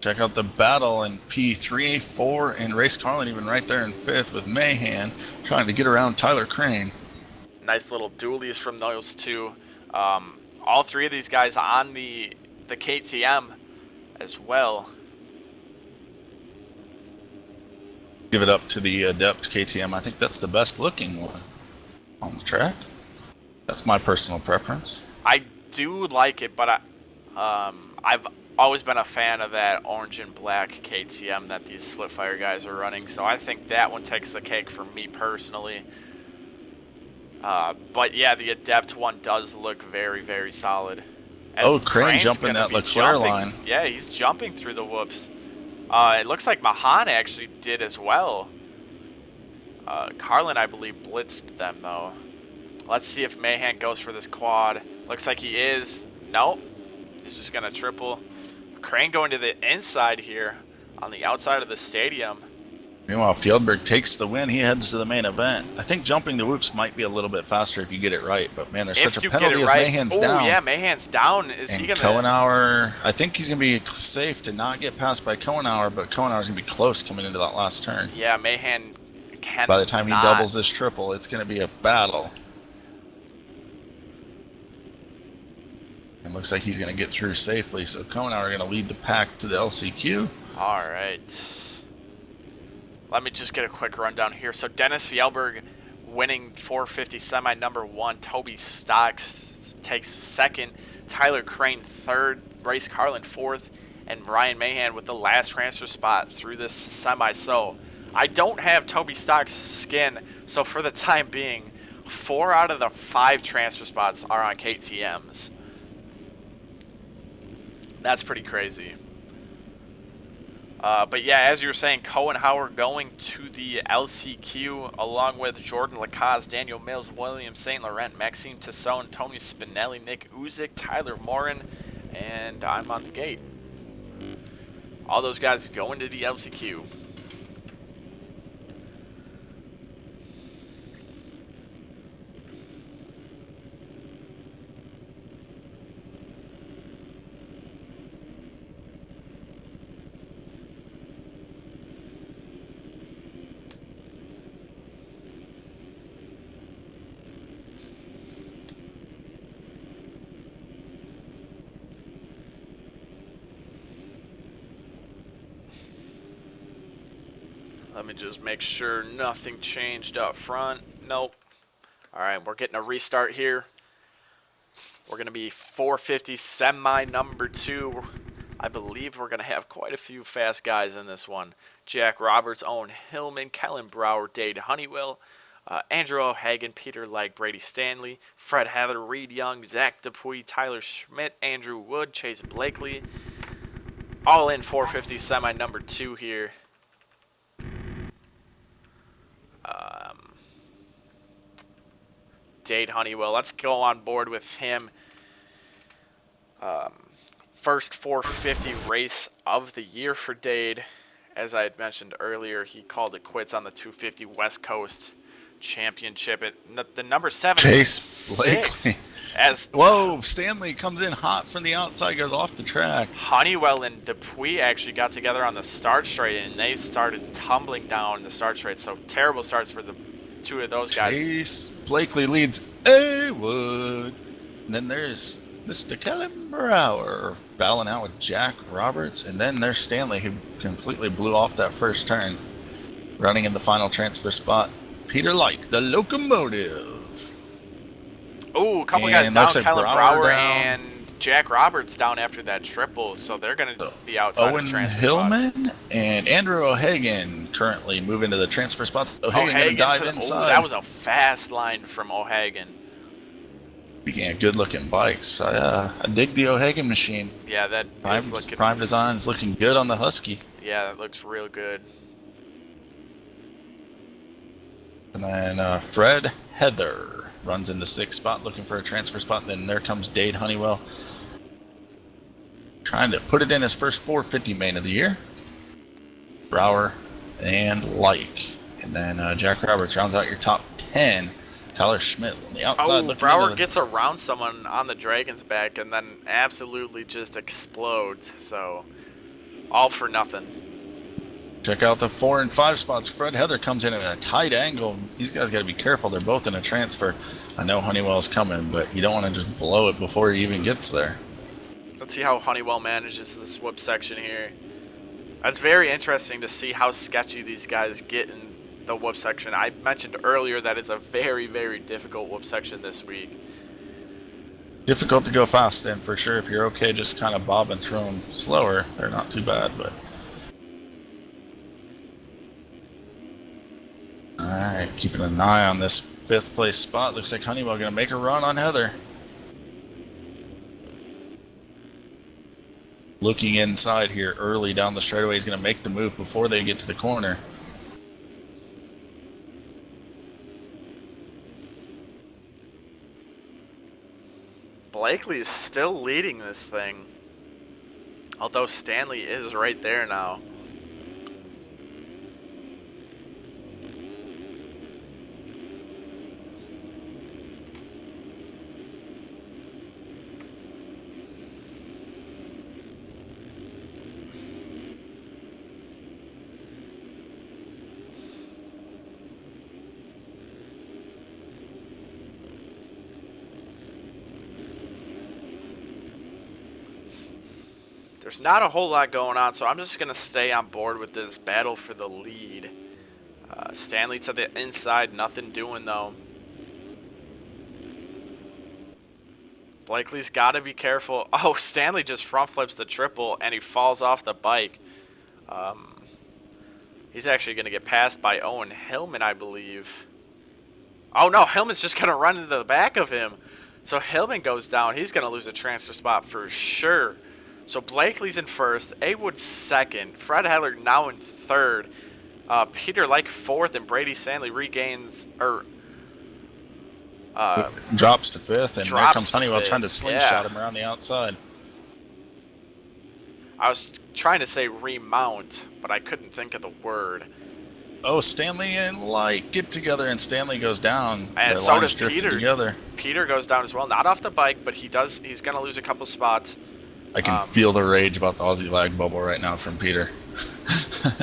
Check out the battle in P3, 4, and Race Carlin even right there in 5th with Mahan trying to get around Tyler Crane. Nice little dualies from those two. All three of these guys on the KTM as well. Give it up to the Adept KTM. I think that's the best looking one on the track. That's my personal preference. I do like it, but I've always been a fan of that orange and black KTM that these Splitfire guys are running, so I think that one takes the cake for me personally. But yeah, the Adept one does look very, very solid. Oh, Crane jumping that Leclerc line. Yeah, he's jumping through the whoops. It looks like Mahan actually did as well. Carlin, I believe, blitzed them, though. Let's see if Mahan goes for this quad. Looks like he is. Nope. He's just going to triple. Crane going to the inside here on the outside of the stadium. Meanwhile, Fjellberg takes the win. He heads to the main event. I think jumping the whoops might be a little bit faster if you get it right. But, man, there's such a penalty as Mahan's down. Oh, yeah, Mahan's down. Is he going to... Cohenauer, I think he's going to be safe to not get passed by Cohenauer, but Cohenauer's going to be close coming into that last turn. Yeah, Mahan cannot... By the time he doubles this triple, it's going to be a battle. It looks like he's going to get through safely, so Cohenauer going to lead the pack to the LCQ. All right. Let me just get a quick rundown here. So Dennis Fjellberg winning 450 semi number 1. Toby Stocks takes second. Tyler Crane third. Race Carlin fourth. And Ryan Mahan with the last transfer spot through this semi. So I don't have Toby Stocks' skin. So for the time being, 4 out of the 5 transfer spots are on KTMs. That's pretty crazy. But yeah, as you were saying, Cohen Howard going to the LCQ along with Jordan Lacaze, Daniel Mills, William St. Laurent, Maxime Tassone, Tony Spinelli, Nick Uzik, Tyler Morin, and I'm on the gate. All those guys going to the LCQ. Let me just make sure nothing changed up front. Nope. All right, we're getting a restart here. We're going to be 450 semi number 2. I believe we're going to have quite a few fast guys in this one. Jack Roberts, Owen Hillman, Kellen Brower, Dade Honeywell, Andrew O'Hagan, Peter Legg, Brady Stanley, Fred Heather, Reed Young, Zach Dupuy, Tyler Schmidt, Andrew Wood, Chase Blakely. All in 450 semi number 2 here. Dade Honeywell, let's go on board with him. First 450 race of the year for Dade. As I had mentioned earlier, he called it quits on the 250 West Coast Championship. The number 7 Chase Blakely. As Whoa, Stanley comes in hot from the outside, goes off the track. Honeywell and Dupuy actually got together on the start straight, and they started tumbling down the start straight. So terrible starts for the 2 of those guys. Chase Blakely leads A Wood. And then there's Mr. Kellen Brower battling out with Jack Roberts. And then there's Stanley, who completely blew off that first turn. Running in the final transfer spot, Peter Light, the locomotive. Oh, a couple guys down, Kellen Brower and Jack Roberts down after that triple, so they're going to be outside Owen of transfer Hillman spots. and Andrew O'Hagan currently move into the transfer spots. O'Hagan going to dive inside. That was a fast line from O'Hagan. Speaking of good-looking bikes, I dig the O'Hagan machine. Yeah, that is looking... Prime Design's looking good on the Husky. Yeah, that looks real good. And then Fred Heather runs in the 6th spot, looking for a transfer spot. And then there comes Dade Honeywell, trying to put it in his first 450 main of the year. Brower and Like. And then Jack Roberts rounds out your top 10. Tyler Schmidt on the outside. Oh, Brower gets around someone on the Dragon's back and then absolutely just explodes. So, all for nothing. Check out the 4 and 5 spots. Fred Heather comes in at a tight angle. These guys got to be careful. They're both in a transfer. I know Honeywell's coming, but you don't want to just blow it before he even gets there. Let's see how Honeywell manages this whoop section here. It's very interesting to see how sketchy these guys get in the whoop section. I mentioned earlier that it's a very, very difficult whoop section this week. Difficult to go fast in, for sure. If you're okay just kind of bobbing through them slower, they're not too bad, but... Alright, keeping an eye on this 5th place spot. Looks like Honeywell going to make a run on Heather. Looking inside here early down the straightaway. He's going to make the move before they get to the corner. Blakely is still leading this thing. Although Stanley is right there now. There's not a whole lot going on, so I'm just going to stay on board with this battle for the lead. Stanley to the inside, nothing doing though. Blakely's got to be careful. Oh, Stanley just front flips the triple and he falls off the bike. He's actually going to get passed by Owen Hillman, I believe. Oh no, Hillman's just going to run into the back of him. So Hillman goes down. He's going to lose a transfer spot for sure. So Blakely's in first, A Wood's second, Fred Heller now in third, Peter Like fourth, and Brady Stanley regains, or drops to fifth, and there drops comes to Honeywell fifth. trying to slingshot Yeah. him around the outside. I was trying to say remount, but I couldn't think of the word. Oh, Stanley and Light get together, and Stanley goes down. And Their so lines does drifted Peter. together. Peter goes down as well, not off the bike, but he's going to lose a couple spots. I can feel the rage about the Aussie lag bubble right now from Peter.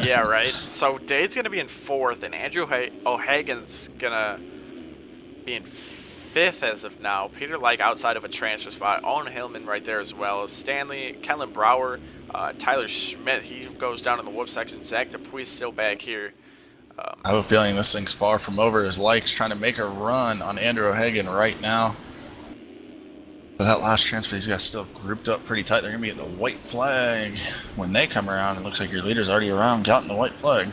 Yeah, right. So Dade's going to be in fourth, and Andrew O'Hagan's going to be in fifth as of now. Peter Like outside of a transfer spot. Owen Hillman right there as well. Stanley, Kellen Brower, Tyler Schmidt, he goes down in the whoop section. Zach DePuy still back here. I have a feeling this thing's far from over as Like's trying to make a run on Andrew O'Hagan right now. But that last transfer, these guys still grouped up pretty tight. They're going to be at the white flag. When they come around, it looks like your leader's already around counting the white flag.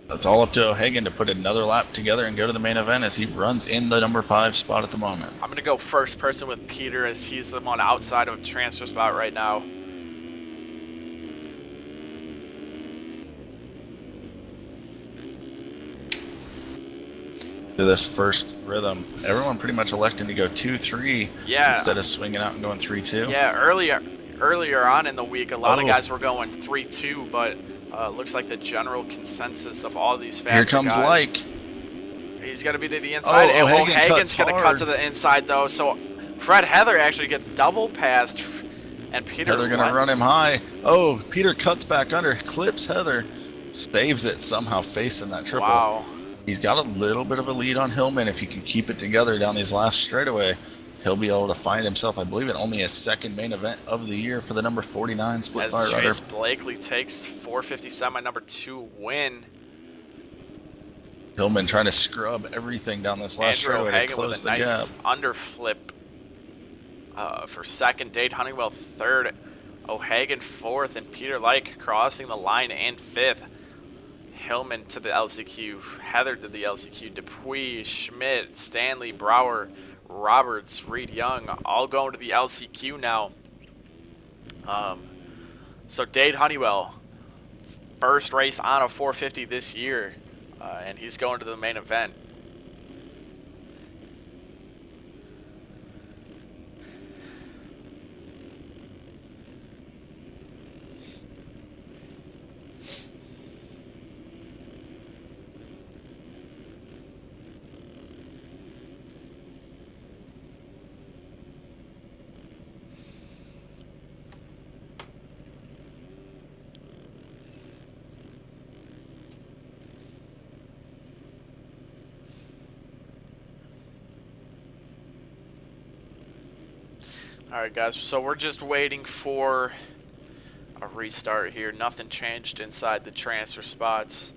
It's all up to O'Hagan to put another lap together and go to the main event as he runs in the number 5 spot at the moment. I'm going to go first person with Peter as he's the one outside of a transfer spot right now. To this first rhythm, everyone pretty much electing to go 2-3 instead of swinging out and going 3-2. Yeah, earlier on in the week, a lot of guys were going 3-2, but looks like the general consensus of all these faster Here comes guys, Like. He's going to be to the inside. Oh, and O'Hagan's going to cut to the inside, though. So Fred Heather actually gets double passed, and Peter... Heather going to run him high. Oh, Peter cuts back under, clips Heather, saves it somehow facing that triple. Wow. He's got a little bit of a lead on Hillman. If he can keep it together down these last straightaway, he'll be able to find himself, I believe, in only his second main event of the year for the number 49 split As fire rider. Chase Blakely takes 450 semi number 2 win. Hillman trying to scrub everything down this last Andrew straightaway to O'Hagan close with a the nice gap. underflip for second. Dade Honeywell third. O'Hagan fourth, and Peter Like crossing the line and fifth. Hillman to the LCQ, Heather to the LCQ, Dupuy, Schmidt, Stanley, Brower, Roberts, Reed Young, all going to the LCQ now. So Dade Honeywell, first race on a 450 this year, and he's going to the main event. Alright guys, so we're just waiting for a restart here. Nothing changed inside the transfer spots.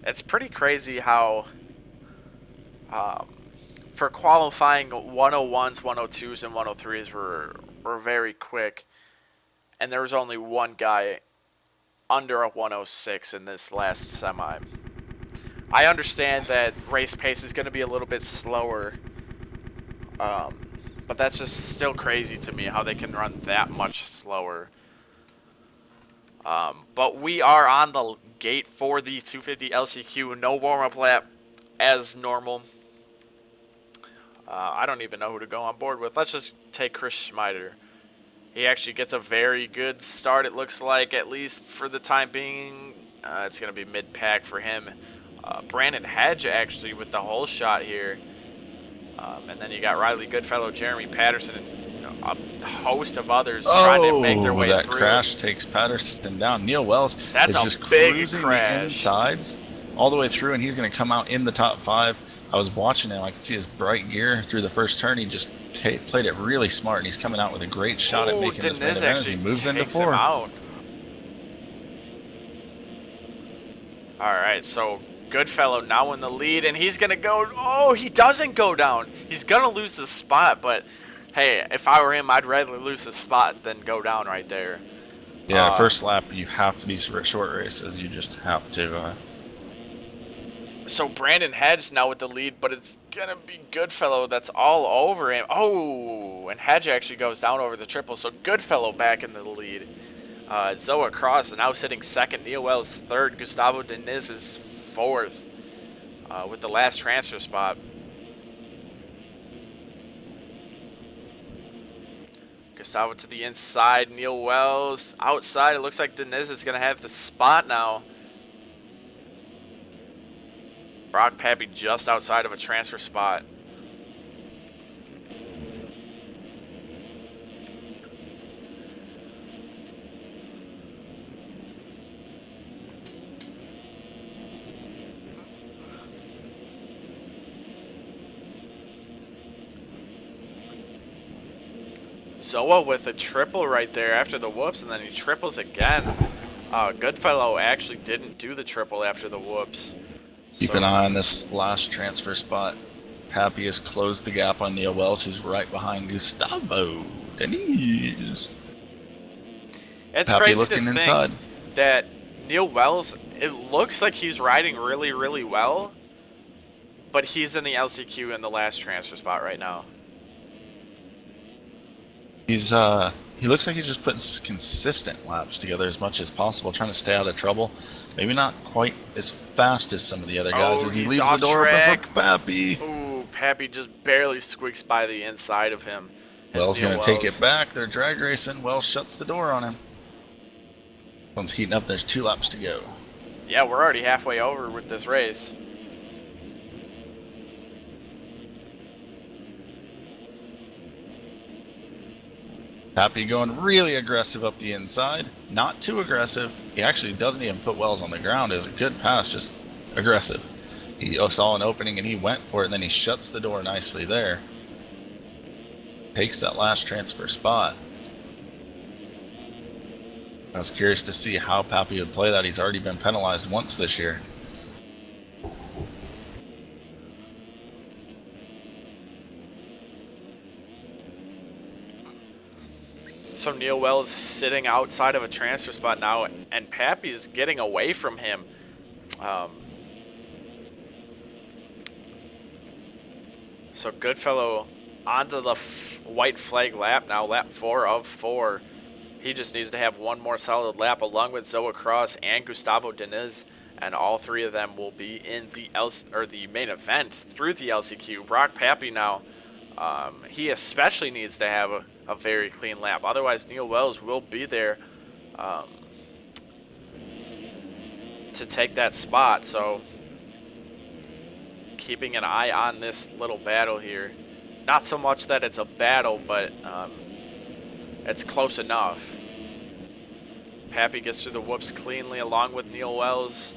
It's pretty crazy how for qualifying 101s, 102s, and 103s were very quick. And there was only one guy under a 106 in this last semi. I understand that race pace is going to be a little bit slower, but that's just still crazy to me how they can run that much slower. But we are on the gate for the 250 LCQ. No warm-up lap as normal. I don't even know who to go on board with. Let's just take Chris Schmider. He actually gets a very good start, it looks like, at least for the time being. It's going to be mid-pack for him. Brandon Hedge actually with the whole shot here. And then you got Riley Goodfellow, Jeremy Patterson, and a host of others trying to make their way that through. crash takes Patterson down. Neil Wells That's is a just big cruising crash. the insides all the way through, and he's going to come out in the top 5. I was watching him. I could see his bright gear through the first turn. He just played it really smart, and he's coming out with a great shot at making this main event as he moves into 4th. All right, so Goodfellow now in the lead, and he's going to go. Oh, he doesn't go down. He's going to lose the spot, but hey, if I were him, I'd rather lose the spot than go down right there. Yeah, first lap, you have these short races. You just have to. So Brandon Hedge now with the lead, but it's going to be Goodfellow that's all over him. Oh, and Hedge actually goes down over the triple, so Goodfellow back in the lead. Zoa Cross now sitting second. Neil Wells third. Gustavo Diniz is fourth with the last transfer spot. Gustavo to the inside. Neil Wells outside. It looks like Diniz is going to have the spot now. Brock Pappy just outside of a transfer spot. Zoa with a triple right there after the whoops, and then he triples again. Goodfellow actually didn't do the triple after the whoops. Keep an eye on this last transfer spot. Pappy has closed the gap on Neil Wells, who's right behind Gustavo Diniz. It's Pappy crazy looking to think inside. that Neil Wells, it looks like he's riding really, really well, but he's in the LCQ in the last transfer spot right now. He looks like he's just putting consistent laps together as much as possible, trying to stay out of trouble. Maybe not quite as fast as some of the other guys as he leaves the door open for Pappy. Ooh, Pappy just barely squeaks by the inside of him. Wells going to take it back. They're drag racing. Wells shuts the door on him. One's heating up. There's 2 laps to go. Yeah, we're already halfway over with this race. Pappy going really aggressive up the inside. Not too aggressive. He actually doesn't even put Wells on the ground. It was a good pass, just aggressive. He saw an opening and he went for it, and then he shuts the door nicely there. Takes that last transfer spot. I was curious to see how Pappy would play that. He's already been penalized once this year. So Neil Wells is sitting outside of a transfer spot now, and Pappy's getting away from him. So Goodfellow onto the white flag lap now, lap 4 of 4. He just needs to have one more solid lap along with Zoa Cross and Gustavo Diniz, and all 3 of them will be in the main event through the LCQ. Brock Pappy now, he especially needs to have a very clean lap. Otherwise, Neil Wells will be there to take that spot. So keeping an eye on this little battle here. Not so much that it's a battle, but it's close enough. Pappy gets through the whoops cleanly along with Neil Wells.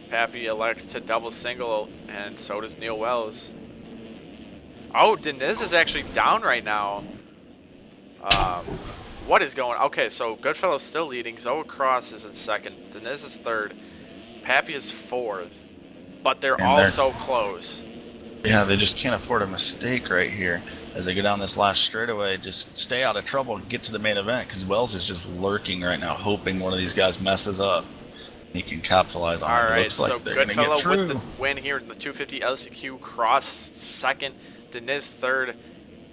Pappy elects to double single, and so does Neil Wells. Oh, Diniz is actually down right now. What is going on? Okay, so Goodfellow's still leading. Zoa Cross is in second. Diniz is third. Pappy is fourth. But they're all so close. Yeah, they just can't afford a mistake right here. As they go down this last straightaway, just stay out of trouble and get to the main event, because Wells is just lurking right now, hoping one of these guys messes up. He can capitalize on it. Alright, Looks like so they're going to get through. Goodfellow with the win here in the 250 LCQ. Cross second. Diniz third.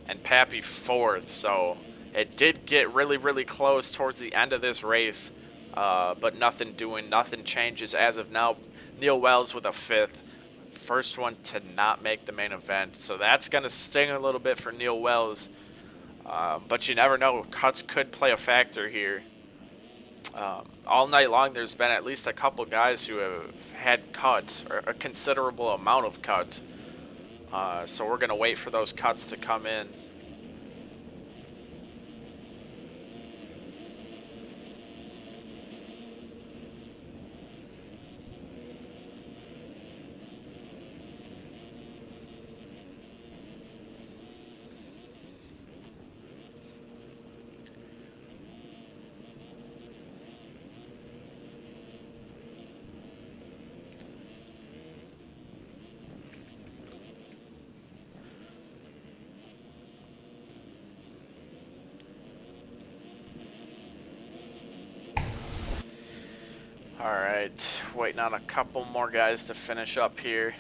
And Pappy fourth. So it did get really, really close towards the end of this race. But nothing changes as of now. Neil Wells with a fifth. First one to not make the main event. So that's going to sting a little bit for Neil Wells. But you never know. Cuts could play a factor here. All night long, there's been at least a couple guys who have had cuts, or a considerable amount of cuts. So we're going to wait for those cuts to come in. All right, waiting on a couple more guys to finish up here.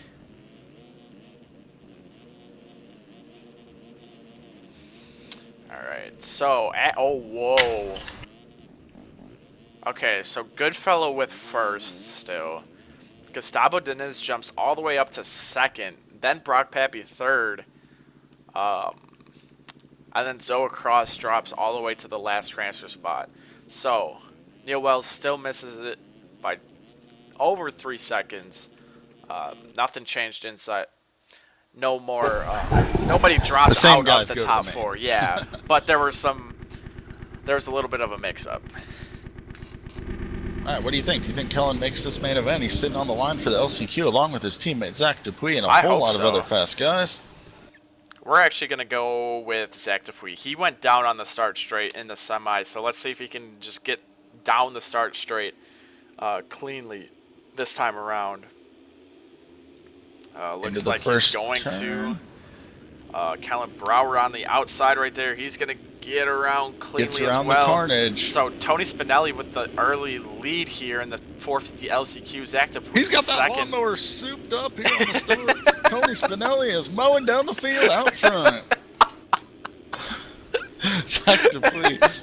All right, so oh whoa. Okay, so Goodfellow with first still. Gustavo Diniz jumps all the way up to second. Then Brock Pappy third. And then Zoa Cross drops all the way to the last transfer spot. So Neil Wells still misses it by over 3 seconds. Nothing changed inside. No more. Nobody dropped same out guys of the go to top the main. 4. Yeah, but there was a little bit of a mix-up. All right, what do you think? Do you think Kellen makes this main event? He's sitting on the line for the LCQ along with his teammate Zach Dupuis and a I whole hope lot so. of other fast guys. We're actually going to go with Zach Dupuis. He went down on the start straight in the semi, so let's see if he can just get down the start straight cleanly this time around. Looks like he's going to Kellen Brower on the outside right there. He's going to get around cleanly Gets around as well. the carnage. So Tony Spinelli with the early lead here in the 450 LCQ. Zach Dupuis He's got that second. lawnmower souped up here on the start. Tony Spinelli is mowing down the field out front. Zach Dupuis.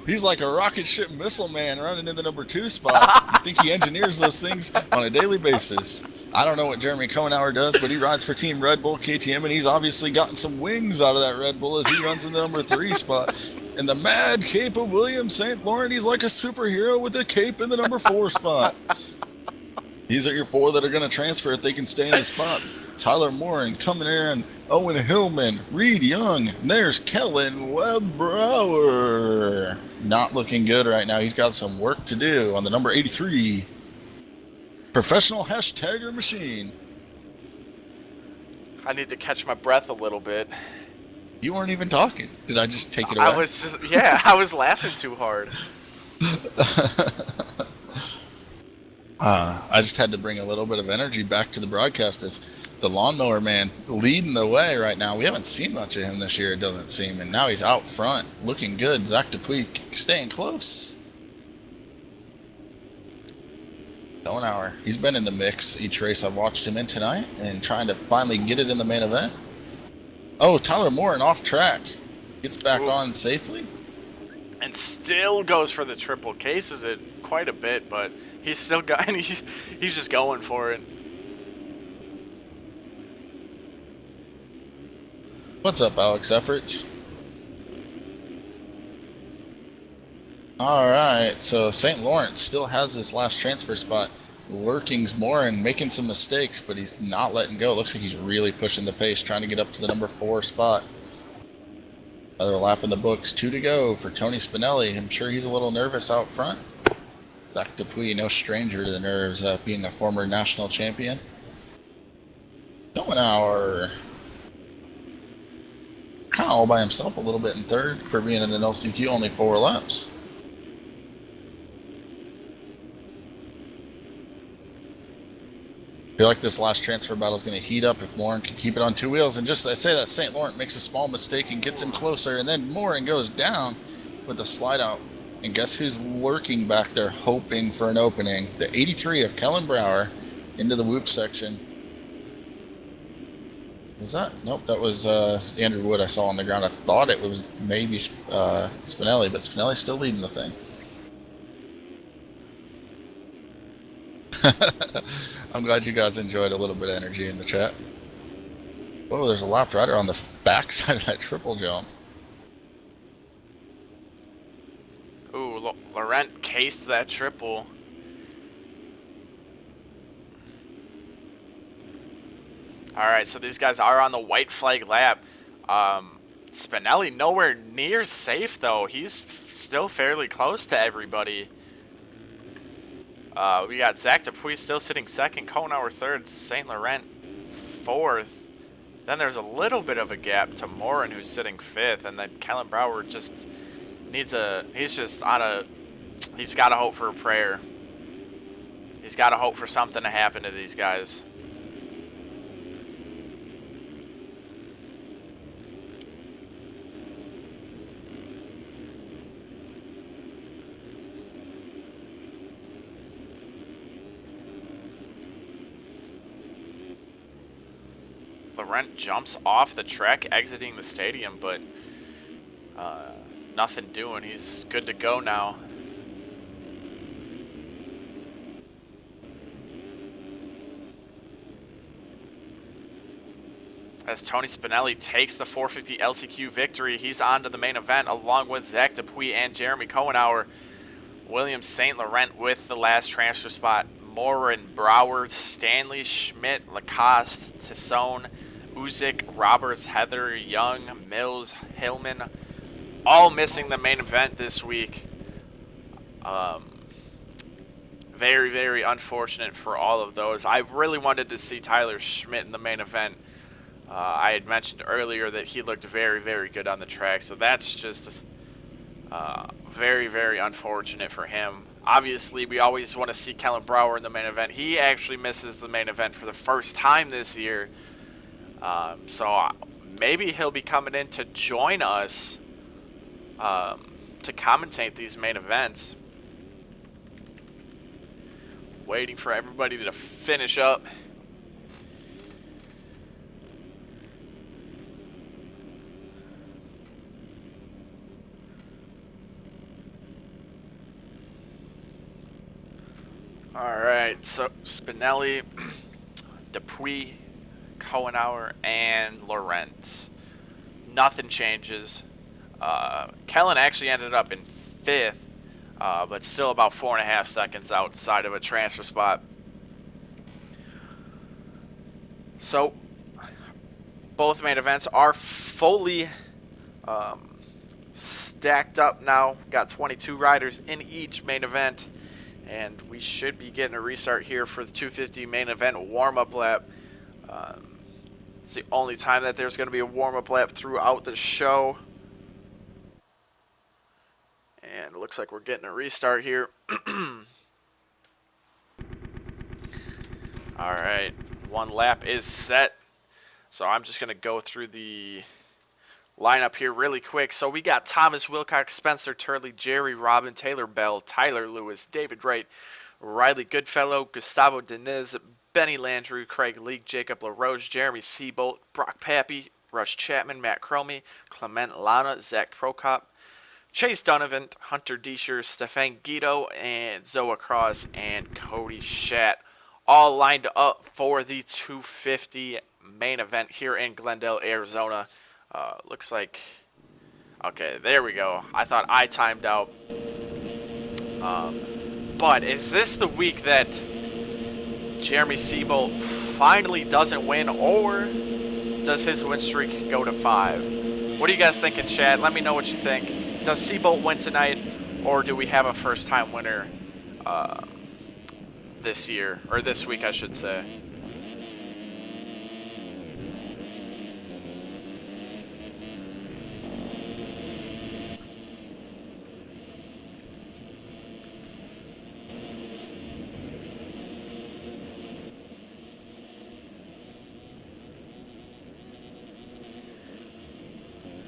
He's like a rocket ship missile man running in the number 2 spot. I think he engineers those things on a daily basis. I don't know what Jeremy Kohenauer does, but he rides for Team Red Bull KTM, and he's obviously gotten some wings out of that Red Bull as he runs in the number 3 spot. And the mad cape of William St. Laurent, he's like a superhero with a cape in the number 4 spot. These are your 4 that are going to transfer if they can stay in the spot. Tyler Morin coming in, Owen Hillman, Reed Young, and there's Kellen Webb-Brower. Not looking good right now. He's got some work to do on the number 83. Professional hashtagger machine. I need to catch my breath a little bit. You weren't even talking. Did I just take it away? I was laughing too hard. I just had to bring a little bit of energy back to the broadcast as the lawnmower man leading the way right now. We haven't seen much of him this year, it doesn't seem, and now he's out front, looking good. Zach Dupuis staying close. Kohenauer, he's been in the mix each race I've watched him in tonight and trying to finally get it in the main event. Oh, Tyler Morin off track. Gets back on safely. And still goes for the triple. Cases it quite a bit, but he's still got, and he's just going for it. What's up, Alex Efforts? Alright, so St. Lawrence still has this last transfer spot. Lurking's Morin making some mistakes, but he's not letting go. Looks like he's really pushing the pace, trying to get up to the number 4 spot. Another lap in the books, 2 to go for Tony Spinelli. I'm sure he's a little nervous out front. Zach Dupuis, no stranger to the nerves, being a former national champion. Kohenauer, kind of all by himself a little bit in third for being in an LCQ, only 4 laps. I feel like this last transfer battle is going to heat up if Morin can keep it on 2 wheels. And just as I say that, St. Laurent makes a small mistake and gets him closer, and then Morin goes down with the slide out. And guess who's lurking back there hoping for an opening? The 83 of Kellen Brower into the whoop section. Was that? Nope, that was Andrew Wood I saw on the ground. I thought it was maybe Spinelli, but Spinelli's still leading the thing. I'm glad you guys enjoyed a little bit of energy in the chat. Oh, there's a lap rider on the backside of that triple jump. Ooh, Laurent cased that triple. Alright, so these guys are on the white flag lap. Spinelli nowhere near safe, though. He's still fairly close to everybody. We got Zach Dupuis still sitting second, Kohenauer third, St. Laurent fourth. Then there's a little bit of a gap to Morin, who's sitting fifth, and then Kellen Brower just needs he's got to hope for a prayer. He's got to hope for something to happen to these guys. Laurent jumps off the track exiting the stadium, but nothing doing. He's good to go now. As Tony Spinelli takes the 450 LCQ victory, he's on to the main event along with Zach Dupuis and Jeremy Cohenauer. William St. Laurent with the last transfer spot. Morin, Broward, Stanley, Schmidt, Lacoste, Tissone, Uzik, Roberts, Heather, Young, Mills, Hillman, all missing the main event this week. Very, very unfortunate for all of those. I really wanted to see Tyler Schmidt in the main event. I had mentioned earlier that he looked very, very good on the track, so that's just very, very unfortunate for him. Obviously, we always want to see Kellen Brower in the main event. He actually misses the main event for the first time this year, so maybe he'll be coming in to join us to commentate these main events. Waiting for everybody to finish up. Alright, so Spinelli, Dupuis, Cohenauer, and Laurent. Nothing changes. Kellen actually ended up in 5th, but still about 4.5 seconds outside of a transfer spot. So, both main events are fully stacked up now. Got 22 riders in each main event. And we should be getting a restart here for the 250 main event warm-up lap. It's the only time that there's going to be a warm-up lap throughout the show. And it looks like we're getting a restart here. Alright, one lap is set. So I'm just going to go through the lineup here really quick. So we got Thomas Wilcox, Spencer Turley, Jerry Robin, Taylor Bell, Tyler Lewis, David Wright, Riley Goodfellow, Gustavo Diniz, Benny Landry, Craig Leake, Jacob LaRoche, Jeremy Seabolt, Brock Pappy, Rush Chapman, Matt Cromie, Clement Lana, Zach Prokop, Chase Donovan, Hunter Deesher, Stefan Guido, and Zoa Cross, and Cody Schatt, all lined up for the 250 main event here in Glendale, Arizona. Looks like, okay, there we go. I thought I timed out. But is this the week that Jeremy Seabolt finally doesn't win, or does his win streak go to 5? What are you guys thinking, Chad? Let me know what you think. Does Seabolt win tonight, or do we have a first-time winner this year, or this week, I should say?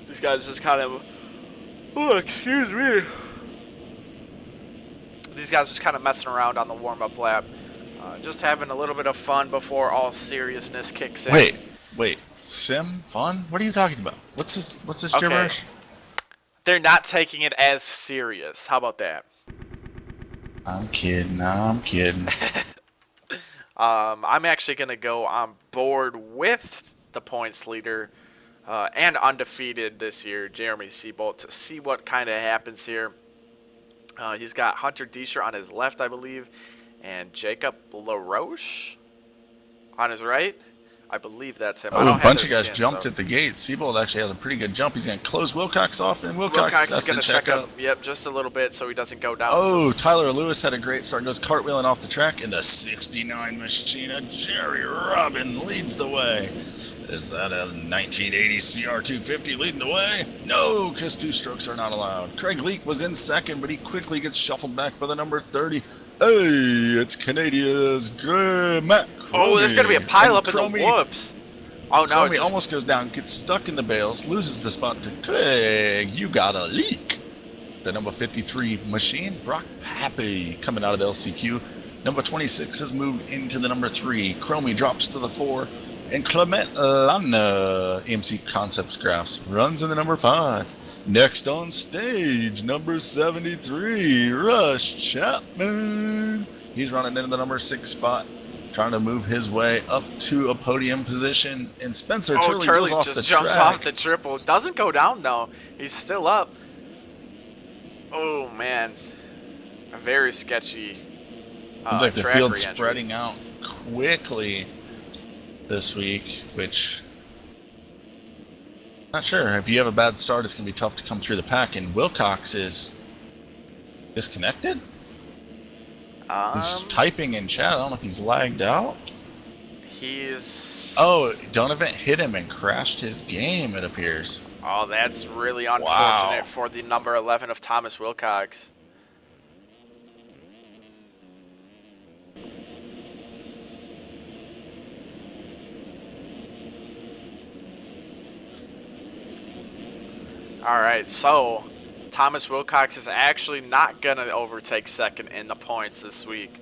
These guys just kind of, oh, excuse me. These guys just kind of messing around on the warm-up lap. Just having a little bit of fun before all seriousness kicks in. Wait. Sim? Fun? What are you talking about? What's this Okay. gibberish? They're not taking it as serious. How about that? I'm kidding. I'm actually going to go on board with the points leader and undefeated this year, Jeremy Seabolt, to see what kind of happens here. He's got Hunter Deesher on his left, I believe, and Jacob LaRoche on his right. I believe that's him. Oh, a bunch of guys jumped at the gate. Seabolt actually has a pretty good jump. He's going to close Wilcox off, and Wilcox is going to check up. Yep, just a little bit so he doesn't go down. Oh, Tyler Lewis had a great start. Goes cartwheeling off the track, and the 69 Machina Jerry Robin leads the way. Is that a 1980 CR250 leading the way? No, because 2 strokes are not allowed. Craig Leake was in second, but he quickly gets shuffled back by the number 30. Hey, it's Canadia's Matt Cromie. Oh, there's going to be a pileup in the whoops. Oh, no. Cromie almost goes down, gets stuck in the bales, loses the spot to Craig. You got a leak. The number 53 machine, Brock Pappy, coming out of the LCQ. Number 26 has moved into the number 3. Cromie drops to the 4. And Clement Lana, AMC Concepts Graphs, runs in the number 5. Next on stage, number 73, Rush Chapman. He's running into the number 6 spot, trying to move his way up to a podium position. And Spencer Turley goes off the jumps track. off the triple. Doesn't go down though. He's still up. Oh man, a very sketchy. Seems like the track field's re-entry. spreading out quickly this week, which not sure. If you have a bad start, it's going to be tough to come through the pack. And Wilcox is disconnected. He's typing in chat. I don't know if he's lagged out. He's. Oh, Donovan hit him and crashed his game, it appears. Oh, that's really unfortunate Wow. for the number 11 of Thomas Wilcox. All right, so Thomas Wilcox is actually not going to overtake second in the points this week.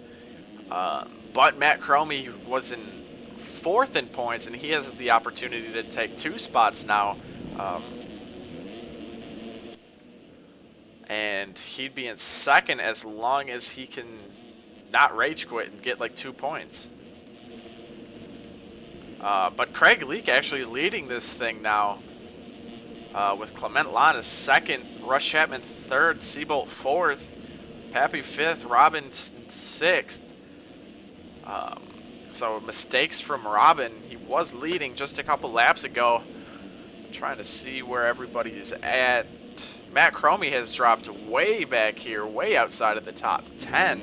But Matt Cromie was in 4th in points, and he has the opportunity to take 2 spots now. And he'd be in 2nd as long as he can not rage quit and get like 2 points. But Craig Leake actually leading this thing now. With Clement Lana 2nd, Rush Chapman 3rd, Seabolt 4th, Pappy 5th, Robin 6th. So mistakes from Robin. He was leading just a couple laps ago. I'm trying to see where everybody is at. Matt Cromie has dropped way back here, way outside of the top 10,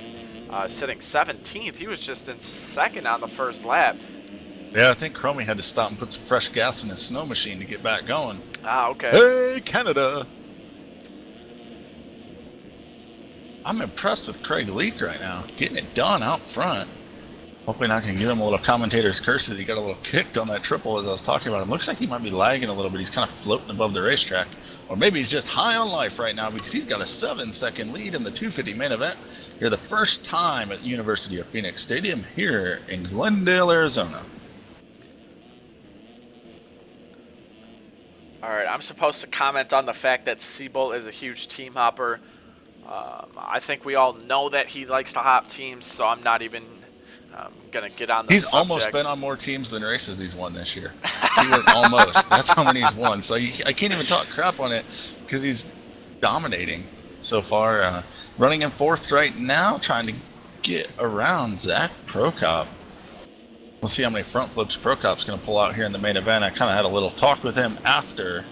sitting 17th. He was just in 2nd on the first lap. Yeah, I think Cromie had to stop and put some fresh gas in his snow machine to get back going. Ah, okay. Hey, Canada! I'm impressed with Craig Leake right now, getting it done out front. Hopefully I can give him a little commentator's curse that he got a little kicked on that triple as I was talking about him. Looks like he might be lagging a little bit. He's kind of floating above the racetrack. Or maybe he's just high on life right now because he's got a 7-second lead in the 250 main event. Here the first time at University of Phoenix Stadium here in Glendale, Arizona. All right, I'm supposed to comment on the fact that Seabolt is a huge team hopper. I think we all know that he likes to hop teams, so I'm not even going to get on the He's subject. almost been on more teams than races he's won this year. He went almost. That's how many he's won. So I can't even talk crap on it because he's dominating so far. Running in 4th right now, trying to get around Zach Prokop. We'll see how many front flips Prokop's going to pull out here in the main event. I kind of had a little talk with him after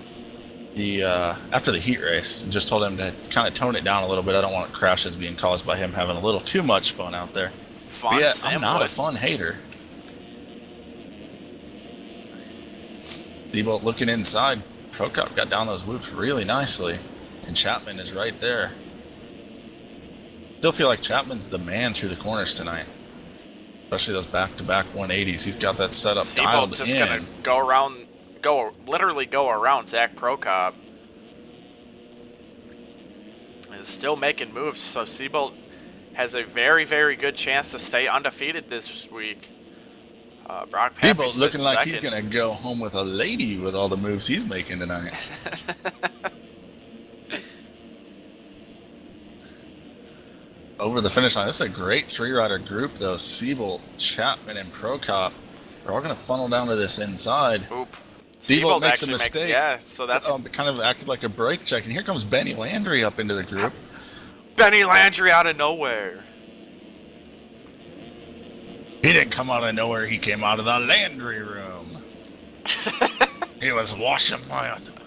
the heat race and just told him to kind of tone it down a little bit. I don't want crashes being caused by him having a little too much fun out there. Fun, But yeah, Sam I'm not would. a fun hater. Seabolt looking inside. Prokop got down those whoops really nicely. And Chapman is right there. Still feel like Chapman's the man through the corners tonight. Especially those back-to-back 180s. He's got that setup dialed Seabolt just in. going to literally go around Zach Prokop. And is still making moves, so Seabolt has a very, very good chance to stay undefeated this week. Brock Pappy Seabolt looking like he's second. going to go home with a lady with all the moves he's making tonight. Over the finish line. This is a great 3-rider group, though. Seabolt, Chapman, and Prokop are all going to funnel down to this inside. Oop. Seabolt makes a actually mistake. Yeah, so that's Kind of acted like a brake check. And here comes Benny Landry up into the group. Benny Landry out of nowhere. He didn't come out of nowhere. He came out of the Landry room. He was washing my underwear.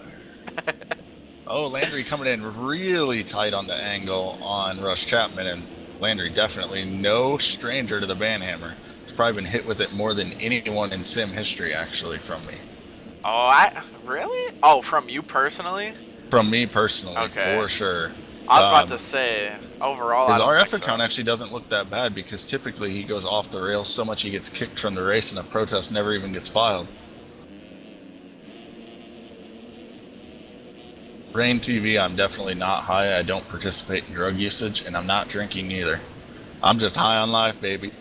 Oh, Landry coming in really tight on the angle on Rush Chapman, and Landry definitely no stranger to the banhammer. He's probably been hit with it more than anyone in sim history, actually, from me. Oh, really? Oh, from you personally? From me personally, Okay. for sure. I was about to say, overall, His I don't RF think so. account actually doesn't look that bad because typically he goes off the rails so much he gets kicked from the race and a protest never even gets filed. Rain TV, I'm definitely not high. I don't participate in drug usage, and I'm not drinking either. I'm just high on life, baby.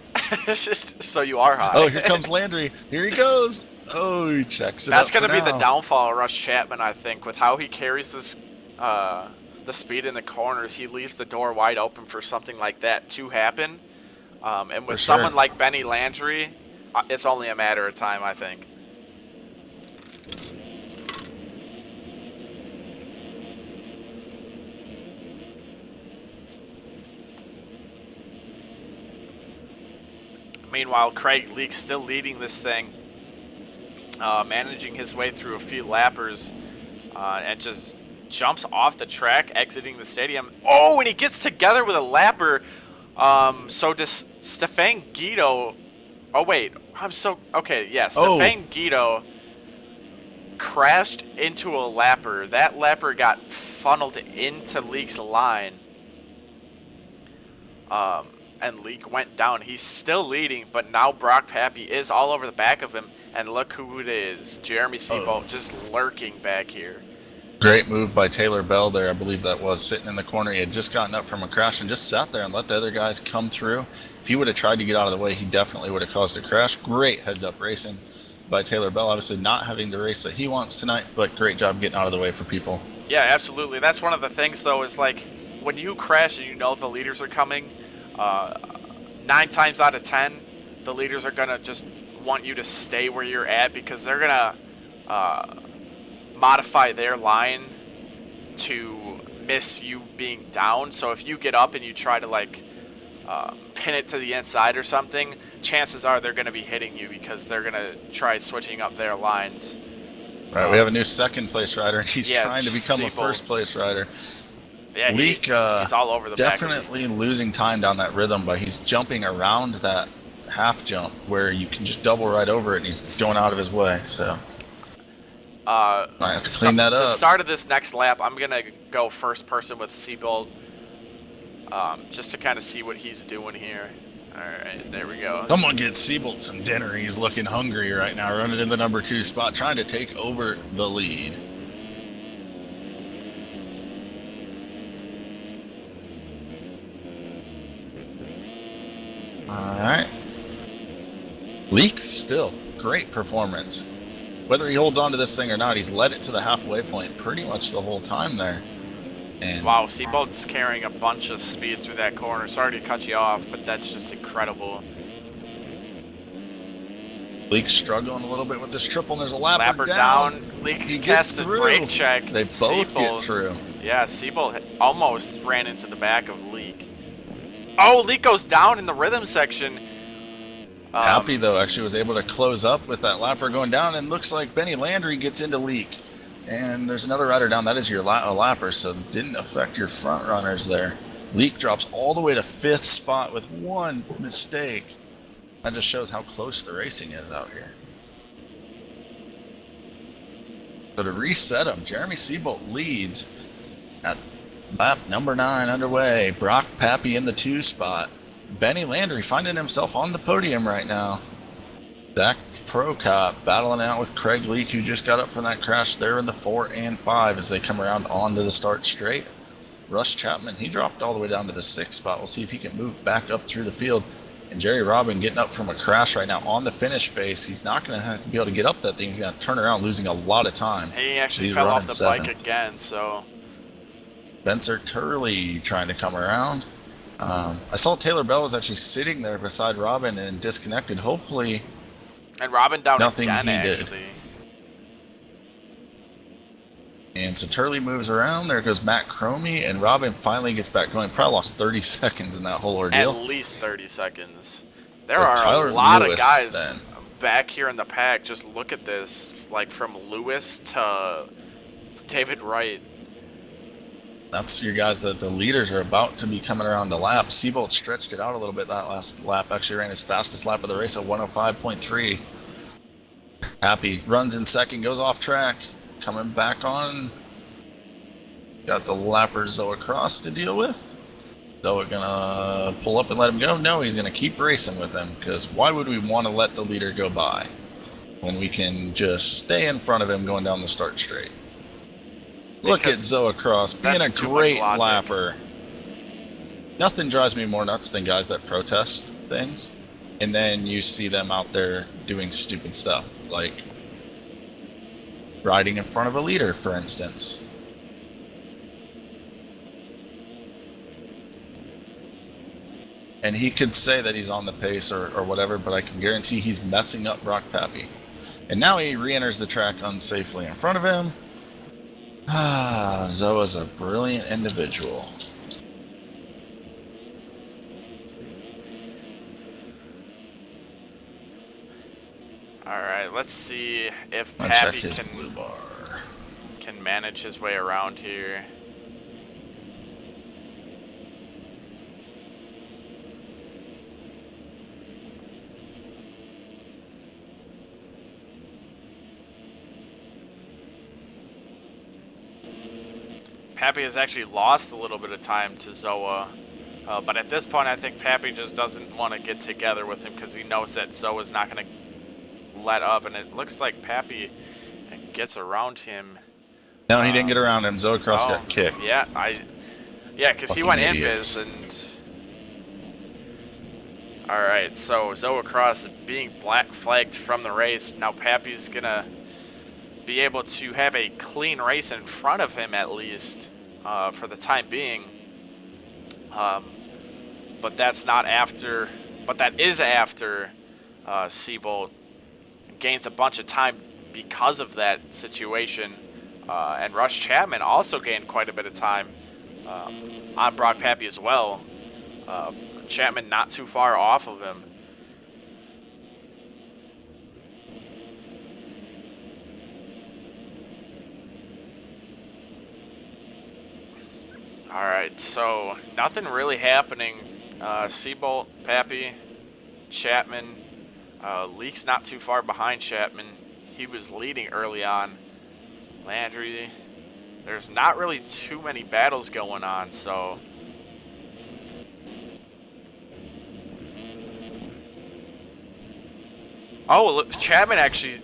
So you are high. Oh, here comes Landry. Here he goes. Oh, he checks it That's up going to for be the now. downfall of Rush Chapman, I think, with how he carries this, the speed in the corners. He leaves the door wide open for something like that to happen. And with For sure. someone like Benny Landry, it's only a matter of time, I think. Meanwhile, Craig Leake's still leading this thing, managing his way through a few lappers, and just jumps off the track, exiting the stadium. Oh, and he gets together with a lapper. So does Stefan Guido. Oh, wait. Okay, yeah. Stefan Guido crashed into a lapper. That lapper got funneled into Leake's line. And Leake went down. He's still leading, but now Brock Pappy is all over the back of him. And look who it is. Jeremy Seabolt just lurking back here. Great move by Taylor Bell there, I believe that was, sitting in the corner. He had just gotten up from a crash and just sat there and let the other guys come through. If he would have tried to get out of the way, he definitely would have caused a crash. Great heads-up racing by Taylor Bell. Obviously not having the race that he wants tonight, but great job getting out of the way for people. Yeah, absolutely. That's one of the things, though, is like when you crash and you know the leaders are coming, 9 times out of 10, the leaders are going to just want you to stay where you're at because they're going to modify their line to miss you being down. So if you get up and you try to like pin it to the inside or something, chances are they're going to be hitting you because they're going to try switching up their lines. Right, we have a new second place rider, and he's yeah, trying to become Seabolt. a first place rider. Yeah, Leak, he's all over the back. definitely losing time down that rhythm, but he's jumping around that half jump where you can just double right over it, and he's going out of his way. So I have to clean that up. The start of this next lap, I'm gonna go first person with Seabolt, just to kind of see what he's doing here. All right, there we go. Someone get Seabolt some dinner. He's looking hungry right now, running in the number 2 spot, trying to take over the lead. All right. Leak still great performance. Whether he holds on to this thing or not, he's led it to the halfway point pretty much the whole time there. And wow, Seabolt's carrying a bunch of speed through that corner. Sorry to cut you off, but that's just incredible. Leak's struggling a little bit with this triple, and there's a lapper down. Leak he gets gets the through. brake check. They both get through. Yeah, Seabolt almost ran into the back of Leak. Oh, Leak goes down in the rhythm section. Happy, though, actually was able to close up with that lapper going down, and looks like Benny Landry gets into Leak. And there's another rider down. That is your lapper, so it didn't affect your front runners there. Leak drops all the way to 5th spot with one mistake. That just shows how close the racing is out here. So to reset them, Jeremy Seabolt leads at lap number 9 underway. Brock Pappy in the 2 spot. Benny Landry finding himself on the podium right now. Zach Prokop battling out with Craig Leak, who just got up from that crash there in the 4 and 5 as they come around onto the start straight. Russ Chapman, he dropped all the way down to the 6th spot. We'll see if he can move back up through the field. And Jerry Robin getting up from a crash right now on the finish face. He's not going to be able to get up that thing. He's going to turn around, losing a lot of time. He actually fell off the bike again, so... Spencer Turley trying to come around. I saw Taylor Bell was actually sitting there beside Robin and disconnected. Hopefully... And Robin down nothing again, he did. actually. And so Turley moves around. There goes Matt Cromie, and Robin finally gets back going. Probably lost 30 seconds in that whole ordeal. At least 30 seconds. There So are Tyler a lot Lewis, of guys then. back here in the pack. Just look at this. Like from Lewis to David Wright. That's your guys that the leaders are about to be coming around the lap. Seabolt stretched it out a little bit that last lap. Actually ran his fastest lap of the race at 105.3. Happy runs in second, goes off track. Coming back on. Got the lapper Zoa Cross to deal with. Zoa gonna pull up and let him go? No, he's gonna keep racing with him, because why would we want to let the leader go by when we can just stay in front of him going down the start straight? Look at Zoa Cross being a great lapper. Nothing drives me more nuts than guys that protest things, and then you see them out there doing stupid stuff. Like, riding in front of a leader, for instance. And he could say that he's on the pace or whatever, but I can guarantee he's messing up Brock Pappy. And now he re-enters the track unsafely in front of him. Zoa's a brilliant individual. Alright, let's see if I'll check Pappy his blue bar. can manage his way around here. Pappy has actually lost a little bit of time to Zoa, but at this point I think Pappy just doesn't want to get together with him because he knows that Zoa's not going to let up, and it looks like Pappy gets around him. No, he didn't get around him. Zoa Cross got kicked. Yeah, because he went idiots. invis, and all right, so Zoa Cross being black flagged from the race. Now Pappy's gonna be able to have a clean race in front of him at least for the time being. But that's not after. But that is after Seabolt gains a bunch of time because of that situation. And Rush Chapman also gained quite a bit of time on Brock Pappy as well. Chapman not too far off of him. Alright, so nothing really happening. Seabolt, Pappy, Chapman. Leak's not too far behind Chapman. He was leading early on. Landry, there's not really too many battles going on, so oh, look, Chapman actually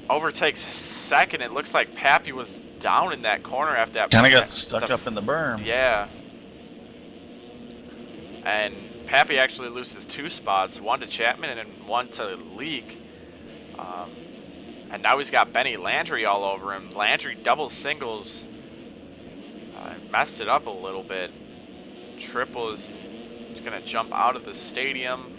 overtakes second. It looks like Pappy was down in that corner after that. Kind of got stuck up in the berm. Yeah. And Pappy actually loses 2 spots, one to Chapman and one to Leak. And now he's got Benny Landry all over him. Landry double singles. Messed it up a little bit. Triple is going to jump out of the stadium.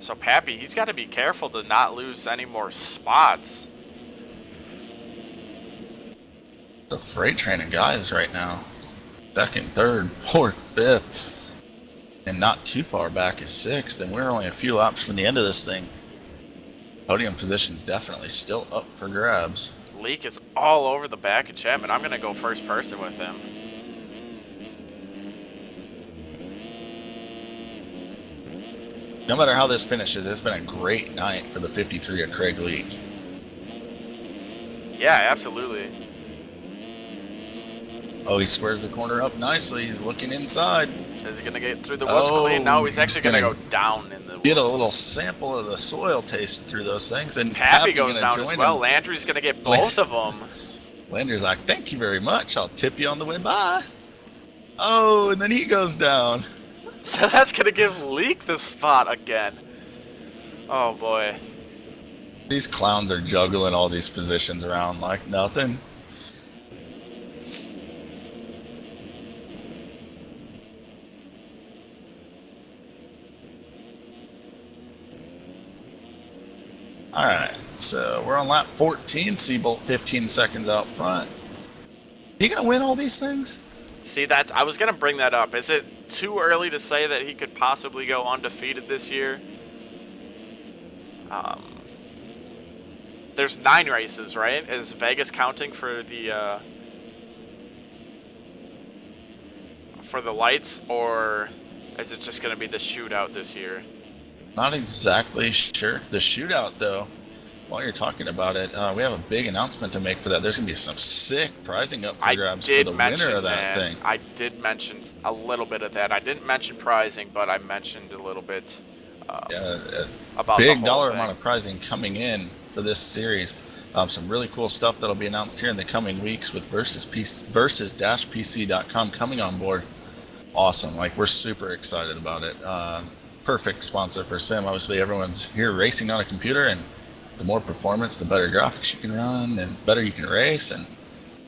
So Pappy, he's got to be careful to not lose any more spots. The freight train of guys right now. Second, third, fourth, fifth. And not too far back is 6th, and we're only a few laps from the end of this thing. Podium position's definitely still up for grabs. Leak is all over the back of Chapman. I'm going to go first person with him. No matter how this finishes, it's been a great night for the 53 of Craig Leak. Yeah, absolutely. Oh, he squares the corner up nicely. He's looking inside. Is he going to get through the woods clean? No, he's actually going to go down in the woods. Get a little sample of the soil taste through those things. And Pappy goes gonna down join as well. him. Landry's going to get both of them. Landry's like, thank you very much. I'll tip you on the way by. Oh, and then he goes down. So that's going to give Leak the spot again. Oh, boy. These clowns are juggling all these positions around like nothing. Alright, so we're on lap 14, Seabolt 15 seconds out front. He gonna win all these things? See, I was going to bring that up. Is it too early to say that he could possibly go undefeated this year? There's 9 races, right? Is Vegas counting for the lights, or is it just going to be the shootout this year? Not exactly sure. The shootout, though, while you're talking about it, we have a big announcement to make for that. There's going to be some sick prizing up for grabs for the winner of that thing. I did mention a little bit of that. I didn't mention prizing, but I mentioned a little bit about big the whole dollar thing. amount of prizing coming in for this series. Some really cool stuff that'll be announced here in the coming weeks with versus-pc.com coming on board. Awesome. Like, we're super excited about it. perfect sponsor for sim. Obviously, everyone's here racing on a computer, and the more performance, the better graphics you can run, and better you can race, and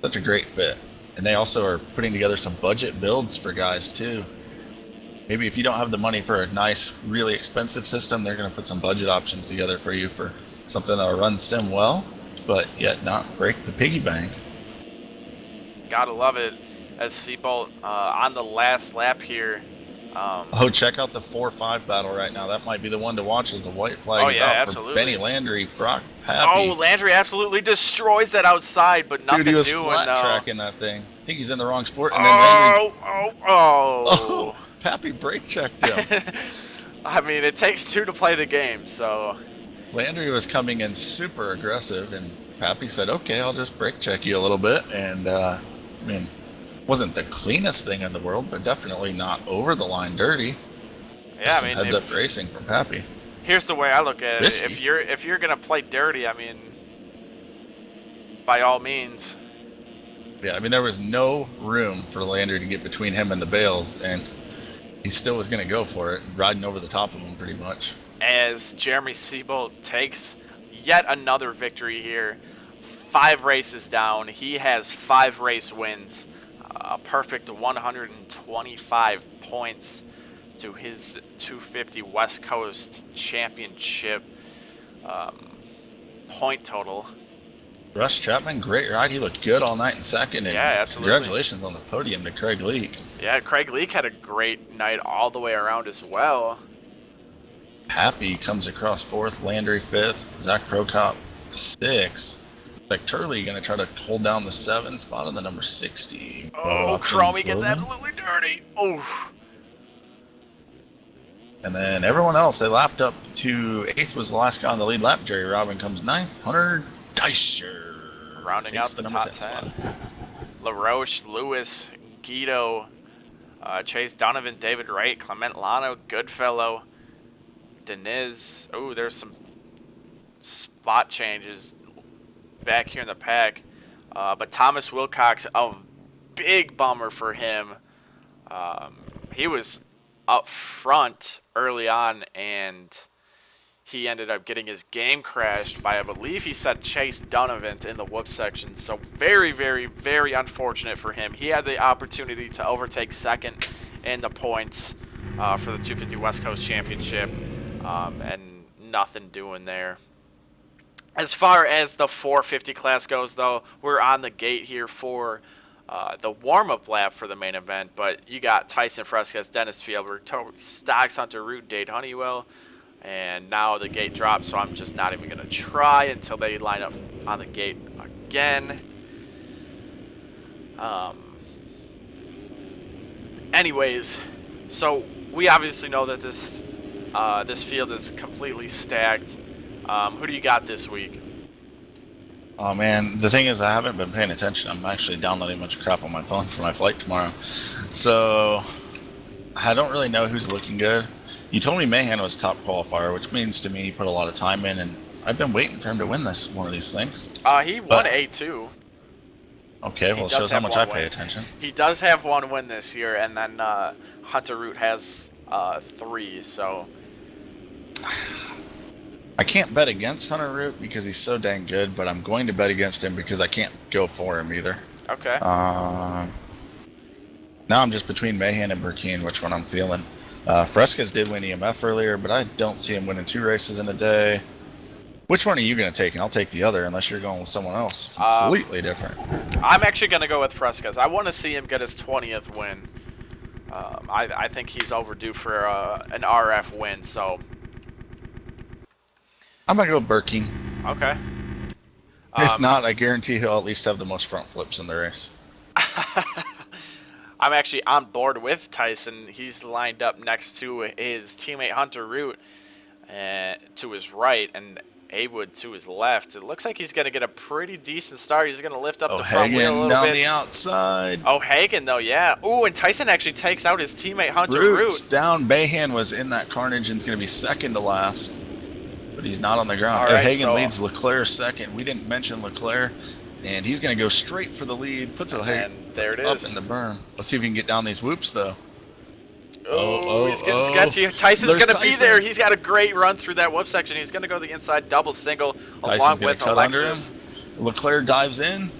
such a great fit. And they also are putting together some budget builds for guys too. Maybe if you don't have the money for a nice, really expensive system, they're going to put some budget options together for you for something that'll run sim well, but yet not break the piggy bank. Gotta love it. As Seabolt on the last lap here. Oh, check out the 4-5 battle right now. That might be the one to watch as the white flag is out absolutely. for Benny Landry, Brock Pappy. Oh, Landry absolutely destroys that outside, but nothing Dude, he was doing flat though. tracking that thing. I think he's in the wrong sport. And then Landry... Oh, Pappy brake checked him. I mean, it takes two to play the game, so. Landry was coming in super aggressive, and Pappy said, okay, I'll just brake check you a little bit. And, I mean, wasn't the cleanest thing in the world, but definitely not over the line dirty. Yeah, I mean, heads up racing from Pappy. Here's the way I look at it. Risky. If you're gonna play dirty, I mean, by all means. Yeah, I mean, there was no room for Landry to get between him and the bales, and he still was going to go for it, riding over the top of him pretty much. As Jeremy Seabolt takes yet another victory here. 5 races down. He has 5 race wins. A perfect 125 points to his 250 West Coast Championship point total. Russ Chapman, great ride. He looked good all night in second. And yeah, absolutely. Congratulations on the podium to Craig Leake. Yeah, Craig Leake had a great night all the way around as well. Happy comes across 4th, Landry 5th, Zach Prokop 6th. Like Turley going to try to hold down the 7 spot on the number 60. Oh, Chromie gets absolutely dirty. Oh. And then everyone else, they lapped up to 8th was the last guy on the lead lap. Jerry Robin comes 9th. Hunter Deischer rounding out the top 10. LaRoche, Lewis, Guido, Chase Donovan, David Wright, Clement Lano, Goodfellow, Deniz. Oh, there's some spot changes back here in the pack. But Thomas Wilcox, a big bummer for him. He was up front early on, and he ended up getting his game crashed by, I believe he said, Chase Donovan in the whoop section. So very, very, very unfortunate for him. He had the opportunity to overtake second in the points for the 250 West Coast Championship, and nothing doing there. As far as the 450 class goes, though, we're on the gate here for the warm-up lap for the main event. But you got Tyson Fresquez, Dennis Fielberg, Stocks Hunter Root, Dade Honeywell, and now the gate drops, so I'm just not even going to try until they line up on the gate again. Anyways, so we obviously know that this field is completely stacked. Who do you got this week? Oh man, the thing is I haven't been paying attention. I'm actually downloading a bunch of crap on my phone for my flight tomorrow. So I don't really know who's looking good. You told me Mahan was top qualifier, which means to me he put a lot of time in, and I've been waiting for him to win one of these things. He won A2. Okay, well, it shows how much I pay attention. He does have 1 win this year, and then Hunter Root has 3, so... I can't bet against Hunter Root because he's so dang good, but I'm going to bet against him because I can't go for him either. Okay. Now I'm just between Mahan and Burkeen, which one I'm feeling. Fresquez did win EMF earlier, but I don't see him winning 2 races in a day. Which one are you going to take? And I'll take the other unless you're going with someone else. Completely different. I'm actually going to go with Fresquez. I want to see him get his 20th win. I think he's overdue for an RF win, so... I'm going to go with Burkeen. Okay. If not, I guarantee he'll at least have the most front flips in the race. I'm actually on board with Tyson. He's lined up next to his teammate Hunter Root to his right, and Awood to his left. It looks like he's going to get a pretty decent start. He's going to lift up the front wheel a little down bit. the outside. O'Hagan, though, yeah. Ooh, and Tyson actually takes out his teammate Hunter Root's Root. down. Mahan was in that carnage and is going to be second to last. But he's not on the ground. All right, O'Hagan leads Leclerc second. We didn't mention Leclerc. And he's going to go straight for the lead. Puts O'Hagan there it up is. in the berm. Let's see if we can get down these whoops, though. Oh, he's getting sketchy. Tyson's There's going to be Tyson. there. He's got a great run through that whoop section. He's going to go the inside double single Tyson's along gonna with cut under him. Alexis. Leclerc dives in.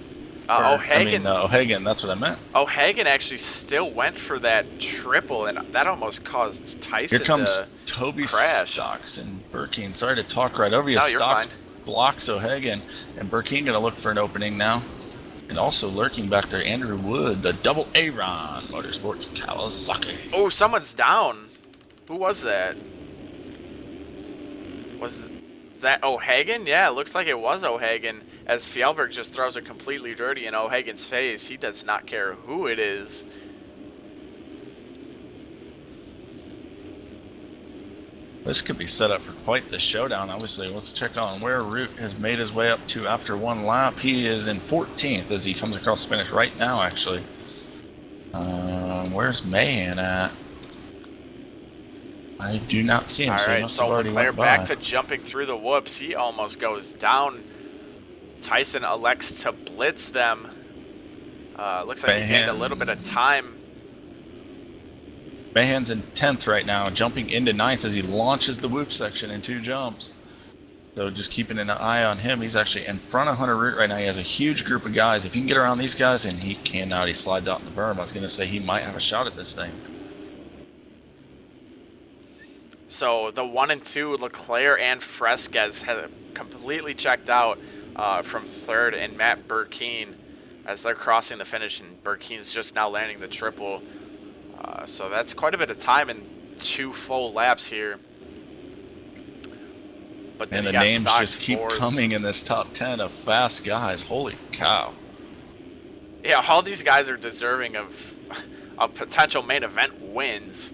O'Hagan. O'Hagan, that's what I meant. O'Hagan actually still went for that triple, and that almost caused Tyson Here comes to Toby crash. Stocks and Burkeen. Sorry to talk right over you. No, you're Stocks fine. blocks O'Hagan, and Burkeen going to look for an opening now. And also lurking back there, Andrew Wood, the double A-Ron Motorsports Kawasaki. Oh, someone's down. Who was that? Was that O'Hagan? Yeah, it looks like it was O'Hagan, as Fjellberg just throws it completely dirty in O'Hagan's face. He does not care who it is. This could be set up for quite the showdown, obviously. Let's check on where Root has made his way up to after one lap. He is in 14th as he comes across the finish right now, actually. Where's Mahan at? I do not see him, so he must have already Leclerc went by. back to jumping through the whoops. He almost goes down. Tyson elects to blitz them. Looks like he gained a little bit of time. Mahan's in 10th right now, jumping into 9th as he launches the whoop section in 2 jumps. So just keeping an eye on him. He's actually in front of Hunter Root right now. He has a huge group of guys. If he can get around these guys, and he cannot, he slides out in the berm. I was going to say he might have a shot at this thing. So the 1 and 2, Leclerc and Fresquez, have completely checked out from 3rd, and Matt Burkeen as they're crossing the finish, and Burkeen's just now landing the triple. So that's quite a bit of time in 2 full laps here. But then And the names just keep coming in this top 10 of fast guys. Holy cow. Yeah, all these guys are deserving of potential main event wins.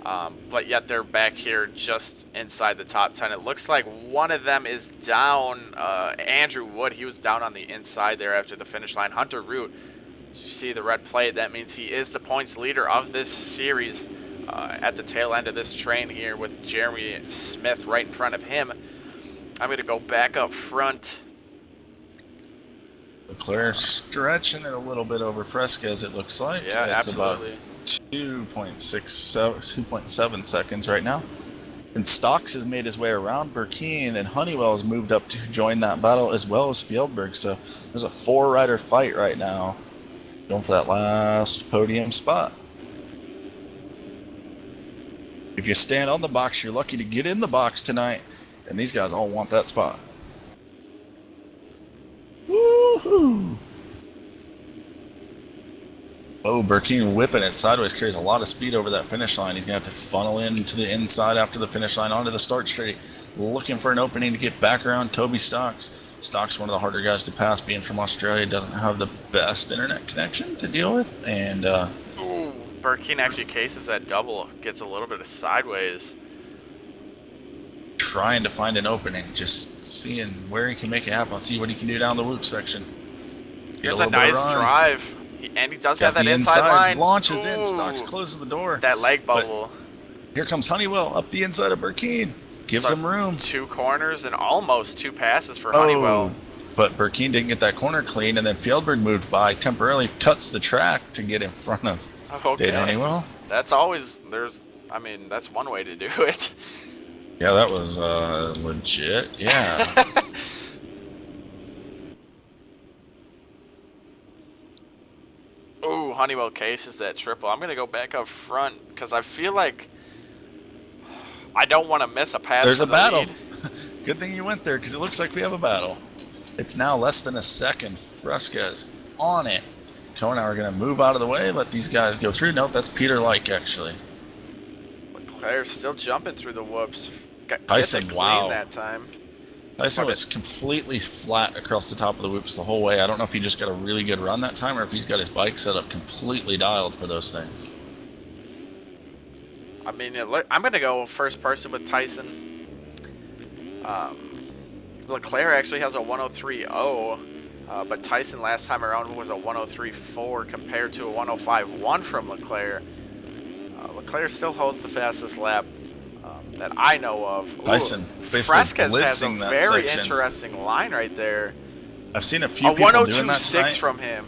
But yet they're back here just inside the top 10. It looks like one of them is down. Andrew Wood, he was down on the inside there after the finish line. Hunter Root, as you see the red plate, that means he is the points leader of this series at the tail end of this train here with Jeremy Smith right in front of him. I'm going to go back up front. Leclerc stretching it a little bit over Fresquez, it looks like. Yeah, it's absolutely. About 2.7 seconds right now. And Stocks has made his way around Burkeen, and Honeywell has moved up to join that battle, as well as Fjellberg. So there's a 4-rider fight right now, going for that last podium spot. If you stand on the box, you're lucky to get in the box tonight, and these guys all want that spot. Woohoo! Oh, Burkeen whipping it sideways, carries a lot of speed over that finish line. He's going to have to funnel into the inside after the finish line onto the start straight, looking for an opening to get back around Toby Stocks. Stocks, one of the harder guys to pass, being from Australia, doesn't have the best internet connection to deal with. And Ooh, Burkeen actually cases that double, gets a little bit of sideways. trying to find an opening, just seeing where he can make it happen. Let's see what he can do down the whoop section. Here's a nice drive. And he does have that inside line. Launches in, Stocks closes the door. That leg bubble. But here comes Honeywell up the inside of Burkeen. Gives him room. 2 corners and almost 2 passes for Honeywell. But Burkeen didn't get that corner clean, and then Fjellberg moved by, temporarily cuts the track to get in front of Dade Honeywell. That's always, that's one way to do it. Yeah, that was legit. Yeah. Ooh, Honeywell cases that triple. I'm going to go back up front because I feel like I don't want to miss a pass. There's a battle. Good thing you went there because it looks like we have a battle. It's now less than a second. Fresquez on it. Cohen and I are going to move out of the way, let these guys go through. Nope, that's Peter Like, actually. Leclerc still jumping through the whoops. Got Tyson, wow. that time. Tyson was completely flat across the top of the whoops the whole way. I don't know if he just got a really good run that time or if he's got his bike set up completely dialed for those things. I mean, I'm going to go first person with Tyson. Leclerc actually has a 103.0, but Tyson last time around was a 103.4 compared to a 105.1 from Leclerc. Leclerc still holds the fastest lap that I know of. Ooh, Tyson Fresquez has a that very section. Interesting line right there. I've seen a few A people doing that 102.6 tonight, from him.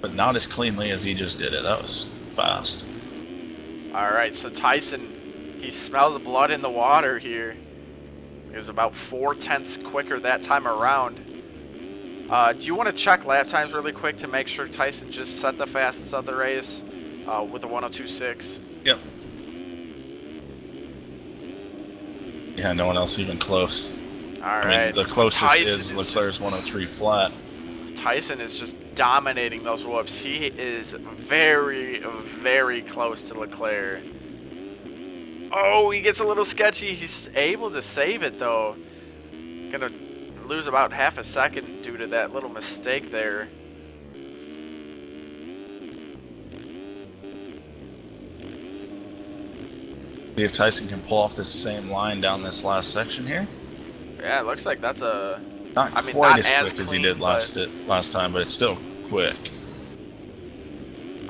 but not as cleanly as he just did it. That was fast. All right, so Tyson, he smells blood in the water here. He was about 4/10 quicker that time around. Do you want to check lap times really quick to make sure Tyson just set the fastest of the race with a 102.6? Yep. Yeah, no one else even close. All right. I mean, the closest Tyson is Leclerc's 103 flat. Tyson is just dominating those whoops. He is very, very close to Leclerc. Oh, he gets a little sketchy. He's able to save it, though. Gonna lose about half a second due to that little mistake there. See if Tyson can pull off this same line down this last section here. Yeah, it looks like that's a... Not I mean, quite not as as quick as he clean, did last time, but it's still quick.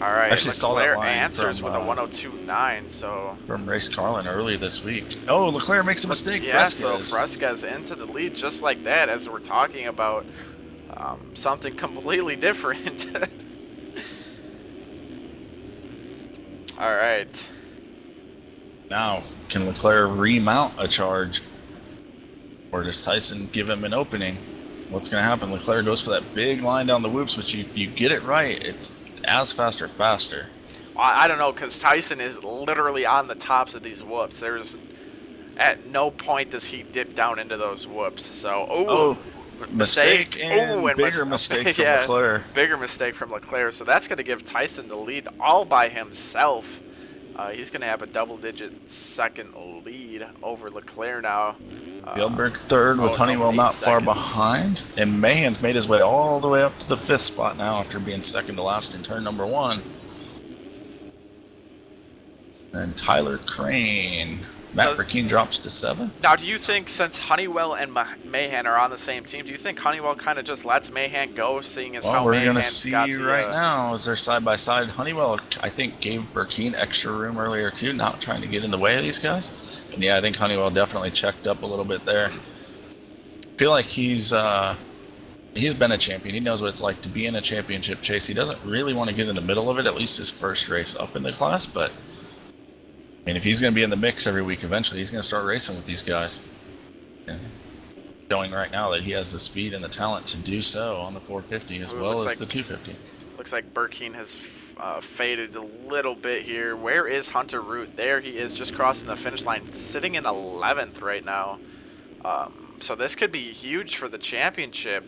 All right, Actually saw that Leclerc line answers from, with a 102.9, so... From Race Carlin early this week. Oh, Leclerc makes a mistake. Yeah, Fresquez. so Fresquez into the lead just like that, as we're talking about something completely different. All right. Now, can Leclerc remount a charge? Or does Tyson give him an opening? What's going to happen? Leclerc goes for that big line down the whoops, which if you get it right, it's as fast or faster. I don't know, because Tyson is literally on the tops of these whoops. There's at no point does he dip down into those whoops. So, mistake and and bigger mistake from yeah, Leclerc. Bigger mistake from Leclerc. So that's going to give Tyson the lead all by himself. He's going to have a double-digit second lead over Leclerc now. Riesenberg third with Honeywell not far behind. And Mahan's made his way all the way up to the 5th spot now after being second to last in turn number 1. And Tyler Crane. Matt Burkeen drops to 7. Now, do you think since Honeywell and Mahan are on the same team, do you think Honeywell kind of just lets Mahan go, seeing as how we're going to Mahan's see got the, right now as they're side by side. Honeywell, I think, gave Burkeen extra room earlier too, not trying to get in the way of these guys. And yeah, I think Honeywell definitely checked up a little bit there. I feel like he's been a champion. He knows what it's like to be in a championship chase. He doesn't really want to get in the middle of it, at least his first race up in the class, but I mean, if he's going to be in the mix every week, eventually he's going to start racing with these guys. And showing right now that he has the speed and the talent to do so on the 450 as well as the 250. Looks like Burkeen has faded a little bit here. Where is Hunter Root? There he is, just crossing the finish line, sitting in 11th right now. So this could be huge for the championship.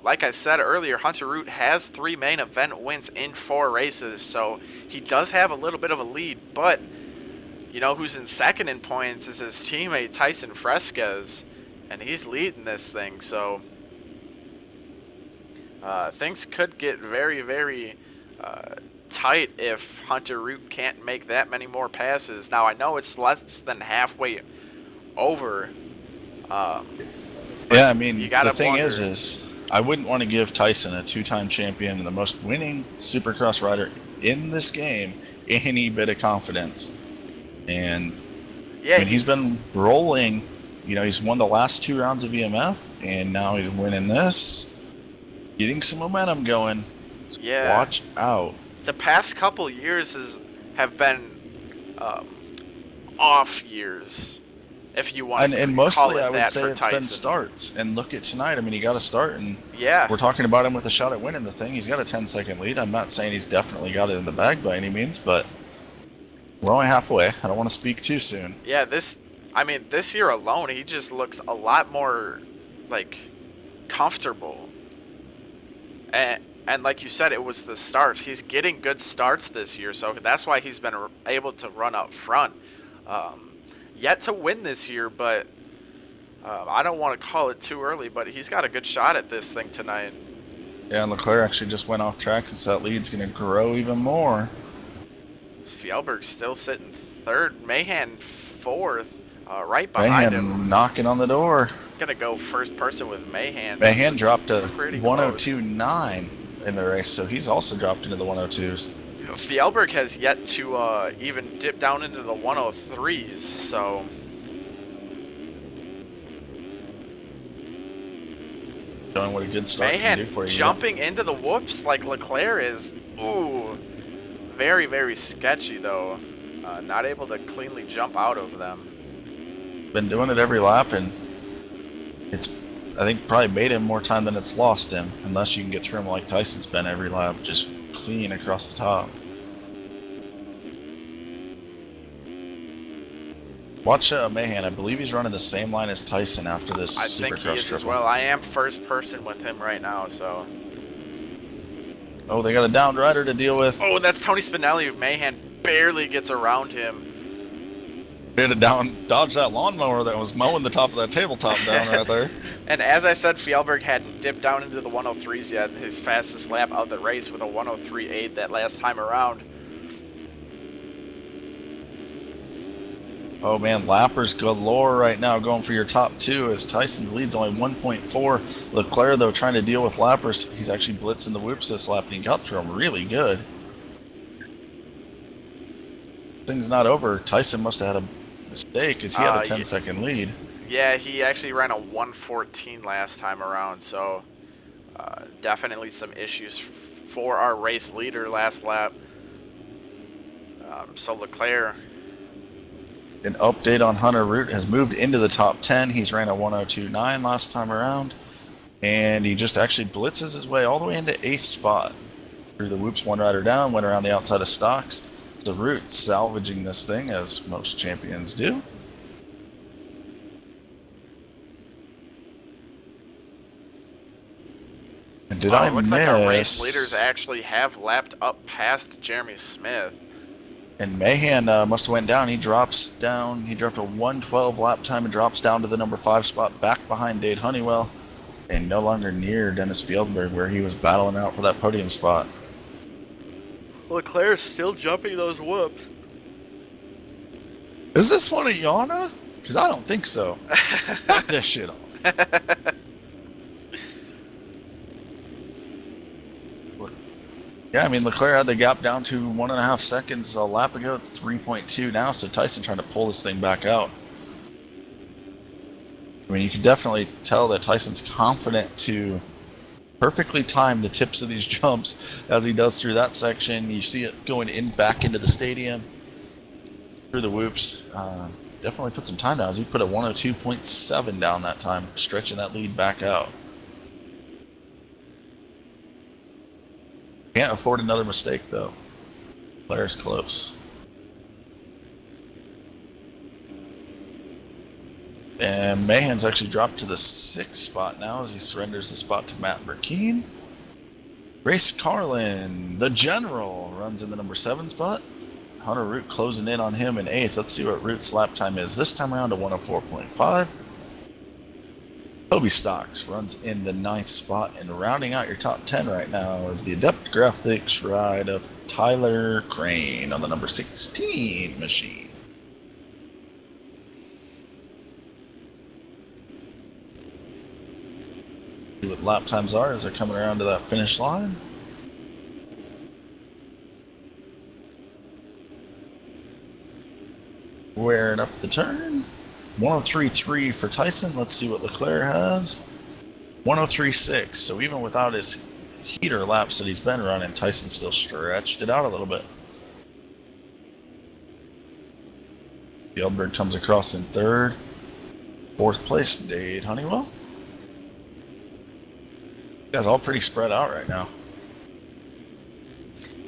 Like I said earlier, Hunter Root has 3 main event wins in 4 races, so he does have a little bit of a lead, but you know who's in second in points is his teammate Tyson Fresquez, and he's leading this thing. So things could get very, very tight if Hunter Root can't make that many more passes. Now, I know it's less than halfway over. Yeah, I mean, the thing wonder. is I wouldn't want to give Tyson, a 2-time champion and the most winning Supercross rider in this game, any bit of confidence. And yeah, I mean, he's been rolling. You know, he's won the last 2 rounds of EMF, and now he's winning this, getting some momentum going. So yeah. Watch out. The past couple years have been off years, if you want to and call mostly it I would that say for it's Tyson. been starts. And look at tonight. I mean, he got a start, and yeah, we're talking about him with a shot at winning the thing. He's got a 10-second lead. I'm not saying he's definitely got it in the bag by any means, but we're only halfway. I don't want to speak too soon. Yeah, this year alone, he just looks a lot more, like, comfortable. And like you said, it was the starts. He's getting good starts this year, so that's why he's been able to run up front. Yet to win this year, but I don't want to call it too early, but he's got a good shot at this thing tonight. Yeah, and Leclerc actually just went off track, so that lead's going to grow even more. Fjellberg's still sitting 3rd. Mahan 4th, right behind him. Knocking on the door. Gonna go first person with Mahan. Mahan dropped to pretty 102.9 in the race, so he's also dropped into the 102s. Fjellberg has yet to even dip down into the 103s, so Showing what a good start Mahan can do for you. jumping into the whoops like Leclerc is. Ooh, very, very sketchy though. not able to cleanly jump out of them. Been doing it every lap, and it's, I think, probably made him more time than it's lost him, unless you can get through him like Tyson's been every lap, just clean across the top. Watch Mahan. I believe he's running the same line as Tyson after this I Supercross think he is triple. as well. I am first person with him right now, so. Oh, they got a downed rider to deal with. Oh, and that's Tony Spinelli. Mahan barely gets around him. He had to dodge that lawnmower that was mowing the top of that tabletop down right there. And as I said, Fjellberg hadn't dipped down into the 103s yet. His fastest lap of the race with a 103.8 that last time around. Oh man, lappers galore right now going for your top two as Tyson's lead's only 1.4. Leclerc, though, trying to deal with lappers. He's actually blitzing the whoops this lap, and he got through them really good. Thing's not over. Tyson must have had a mistake because he had a 10-second lead. Yeah, he actually ran a 114 last time around, so definitely some issues for our race leader last lap. So Leclerc... An update on Hunter Root has moved into the top 10. He's ran a 102.9 last time around. And he just actually blitzes his way all the way into 8th spot. Through the whoops, one rider down, went around the outside of stocks. So Root salvaging this thing, as most champions do. And did I looks miss? like our race leaders actually have lapped up past Jeremy Smith. And Mahan must have went down. He drops down. He dropped a 1:12 lap time and drops down to the number 5 spot, back behind Dade Honeywell, and no longer near Dennis Fjellberg, where he was battling out for that podium spot. Leclerc's still jumping those whoops. Is this one a Yana? Because I don't think so. Knock this shit off. Yeah, I mean, Leclerc had the gap down to 1.5 seconds a lap ago. It's 3.2 now, so Tyson trying to pull this thing back out. I mean, you can definitely tell that Tyson's confident to perfectly time the tips of these jumps as he does through that section. You see it going in back into the stadium through the whoops. Definitely put some time down as he put a 102.7 down that time, stretching that lead back out. Can't afford another mistake, though. Claire's close. And Mahan's actually dropped to the 6th spot now as he surrenders the spot to Matt Burkeen. Race Carlin, the General, runs in the number 7 spot. Hunter Root closing in on him in 8th. Let's see what Root's lap time is this time around, to 104.5. Toby Stocks runs in the 9th spot, and rounding out your top 10 right now is the Adept Graphics ride of Tyler Crane on the number 16 machine. See what lap times are as they're coming around to that finish line. Wearing up the turn. 103.3 for Tyson. Let's see what Leclerc has. 103.6. So even without his heater laps that he's been running, Tyson still stretched it out a little bit. Fjellberg comes across in 3rd. 4th place, Dade Honeywell. You guys all pretty spread out right now.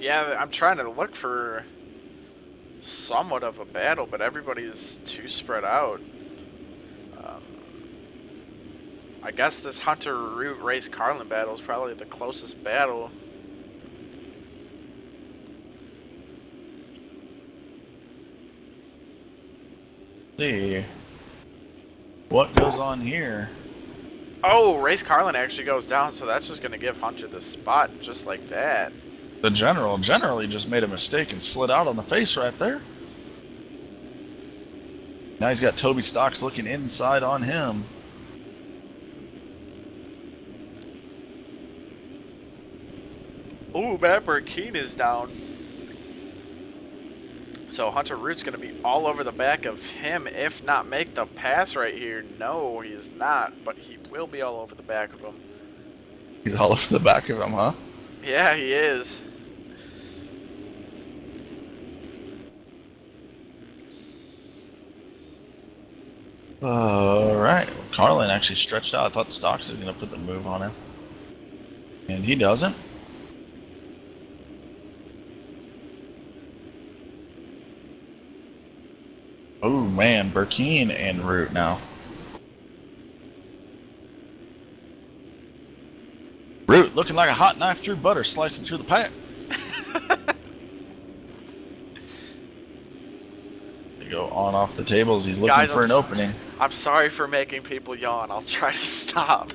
Yeah, I'm trying to look for somewhat of a battle, but everybody's too spread out. I guess this Hunter Root Race Carlin battle is probably the closest battle. Let's see what goes on here. Oh, Race Carlin actually goes down, so that's just going to give Hunter the spot just like that. The General generally just made a mistake and slid out on the face right there. Now he's got Toby Stocks looking inside on him. Ooh, Matt Burkeen is down. So Hunter Root's going to be all over the back of him, if not make the pass right here. No, he is not, but he will be all over the back of him. He's all over the back of him, huh? Yeah, he is. Alright, Carlin actually stretched out. I thought Stocks was going to put the move on him. And he doesn't. Oh man, Burkeen en route now. Root looking like a hot knife through butter, slicing through the pack. They go on off the tables. He's looking Guys, for an opening. I'm sorry for making people yawn. I'll try to stop.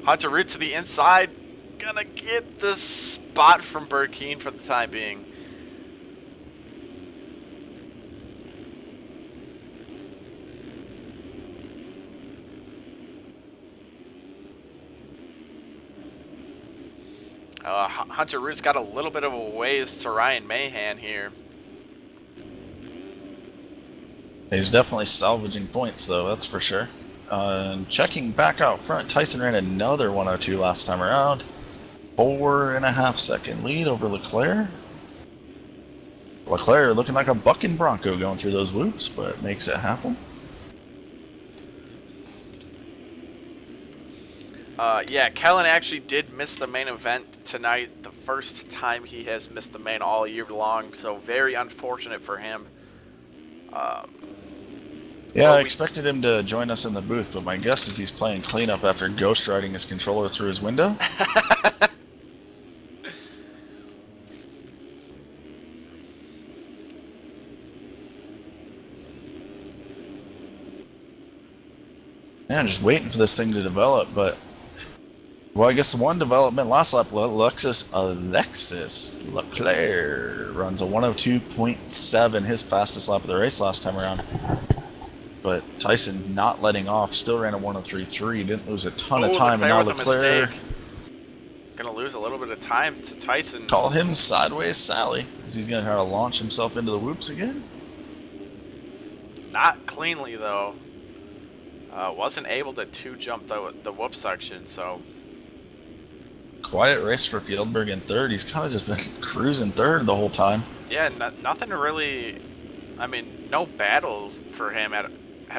Hunter root to the inside. Gonna get the spot from Burkeen for the time being. Hunter Root's got a little bit of a ways to Ryan Mahan here. He's definitely salvaging points, though, that's for sure. Checking back out front, Tyson ran another 102 last time around. 4.5 second lead over Leclerc. Leclerc looking like a bucking bronco going through those whoops, but makes it happen. Yeah, Kellen actually did miss the main event tonight. The first time he has missed the main all year long, so very unfortunate for him. Yeah, I expected him to join us in the booth, but my guess is he's playing cleanup after ghost riding his controller through his window. Yeah, I'm just waiting for this thing to develop, but... Well, I guess the one development last lap, Alexis Leclerc runs a 102.7, his fastest lap of the race last time around. But Tyson not letting off, still ran a 103.3, didn't lose a ton of time, and now Leclerc... Gonna lose a little bit of time to Tyson. Call him Sideways Sally, because he's gonna try to launch himself into the whoops again. Not cleanly, though. Wasn't able to two-jump the whoop section, so... Quiet race for Fieldberg in third. He's kind of just been cruising third the whole time. Yeah, nothing really... I mean, no battle for him at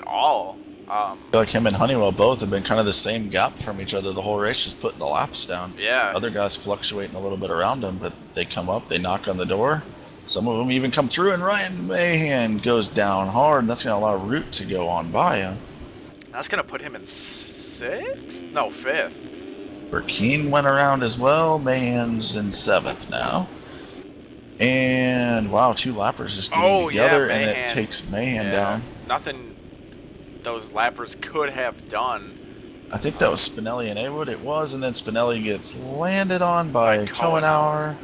all. I feel like him and Honeywell both have been kind of the same gap from each other the whole race, just putting the laps down. Yeah. Other guys fluctuating a little bit around them, but they come up, they knock on the door. Some of them even come through, and Ryan Mahan goes down hard. That's going to allow Root to go on by him. That's going to put him in sixth? No, fifth. Burkeen went around as well. Mahan's in seventh now. And, wow, two lappers just getting together, and it takes Mahan down. Nothing those lappers could have done. I think that was Spinelli and Awood. It was, and then Spinelli gets landed on by Cohenauer,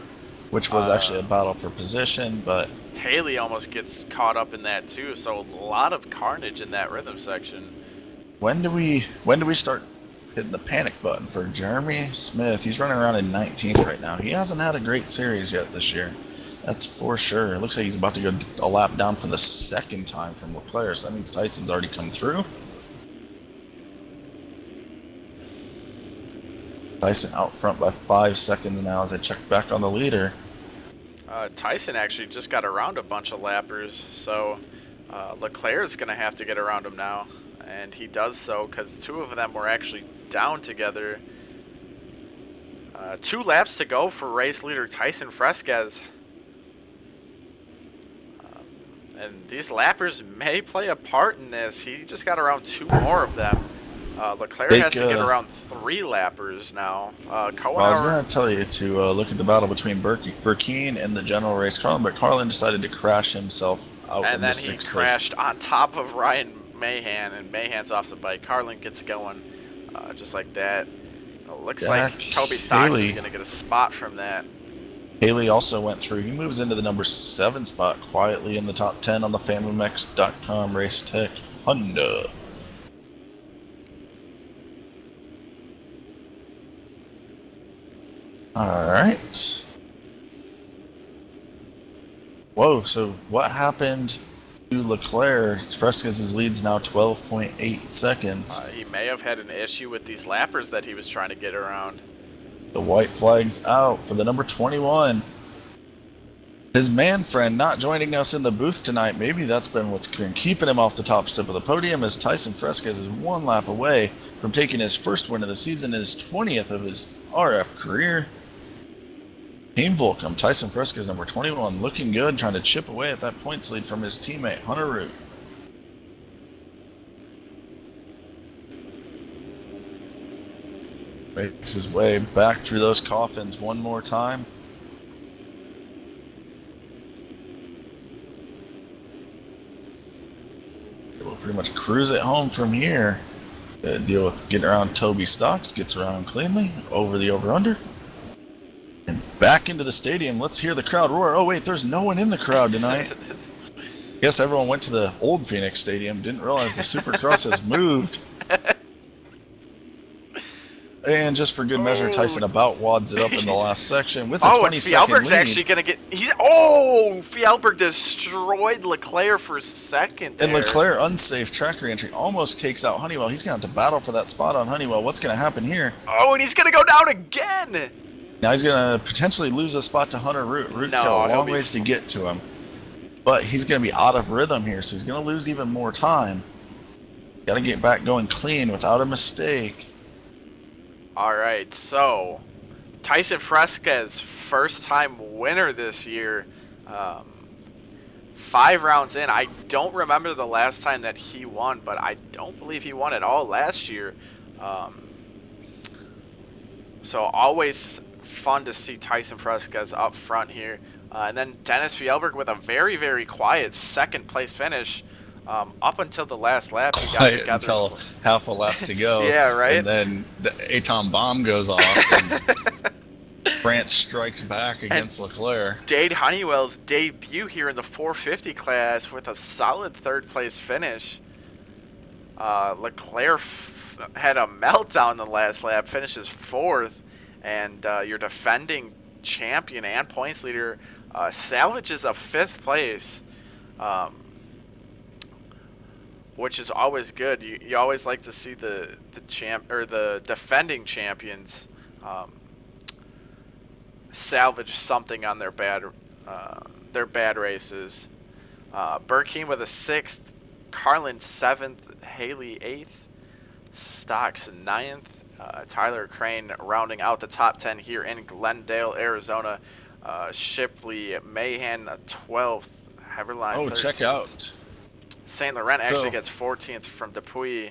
which was actually a battle for position, but... Haley almost gets caught up in that, too, so a lot of carnage in that rhythm section. When do we start hitting the panic button for Jeremy Smith? He's running around in 19th right now. He hasn't had a great series yet this year. That's for sure. It looks like he's about to go a lap down for the second time from Leclerc, so that means Tyson's already come through. Tyson out front by 5 seconds now as I check back on the leader. Tyson actually just got around a bunch of lappers, so Leclerc's going to have to get around him now. And he does so because two of them were actually down together. 2 laps to go for race leader Tyson Fresquez. And these lappers may play a part in this. He just got around 2 more of them. Leclerc has to get around 3 lappers now. Well, I was going to tell you to look at the battle between Burkeen and the general race Carlin, but Carlin decided to crash himself out in the 6th place. And then he crashed on top of Ryan Mahan, and Mahan's off the bike. Carlin gets going just like that. It looks like Toby Stocks is going to get a spot from that. Haley also went through. He moves into the number 7 spot quietly in the top 10 on the FamilyMex.com Race Tech Honda. Alright. Whoa, so what happened to Leclerc? Fresquez's lead's now 12.8 seconds. He may have had an issue with these lappers that he was trying to get around. The white flag's out for the number 21. His man friend not joining us in the booth tonight. Maybe that's been what's been keeping him off the top step of the podium, as Tyson Fresquez is one lap away from taking his first win of the season, his 20th of his RF career. Team Volcom, Tyson Fresquez, number 21, looking good, trying to chip away at that points lead from his teammate, Hunter Root. Makes his way back through those coffins one more time. We'll pretty much cruise it home from here. Deal with getting around Toby Stocks, gets around cleanly, over the over-under. And back into the stadium. Let's hear the crowd roar. Oh wait, there's no one in the crowd tonight. Guess everyone went to the old Phoenix Stadium, didn't realize the Supercross has moved. And just for good measure, Tyson about wads it up in the last section with a 20-second lead. Actually going to get... Fjellberg destroyed Leclerc for second there. And Leclerc, unsafe track re-entry, almost takes out Honeywell. He's going to have to battle for that spot on Honeywell. What's going to happen here? Oh, and he's going to go down again! Now he's going to potentially lose a spot to Hunter Root. Root's got a long ways to get to him. But he's going to be out of rhythm here, so he's going to lose even more time. Got to get back going clean without a mistake. All right, so Tyson Fresquez, first-time winner this year. 5 rounds in. I don't remember the last time that he won, but I don't believe he won at all last year. So always fun to see Tyson Fresquez up front here. And then Dennis Fjellberg with a very, very quiet second-place finish. Up until the last lap, he got together. Until half a lap to go. Yeah, right? And then the Atom bomb goes off, and France strikes back against Leclerc. Dade Honeywell's debut here in the 450 class with a solid third-place finish. Leclerc had a meltdown in the last lap, finishes 4th, and your defending champion and points leader salvages a 5th place. Which is always good. You always like to see the defending champions salvage something on their bad races. Burkeen with a 6th, Carlin 7th, Haley 8th, Stocks 9th, Tyler Crane rounding out the top 10 here in Glendale, Arizona. Shipley Mahan 12th, Heverline. Oh, 13th. check out. St. Laurent actually gets 14th from Dupuis.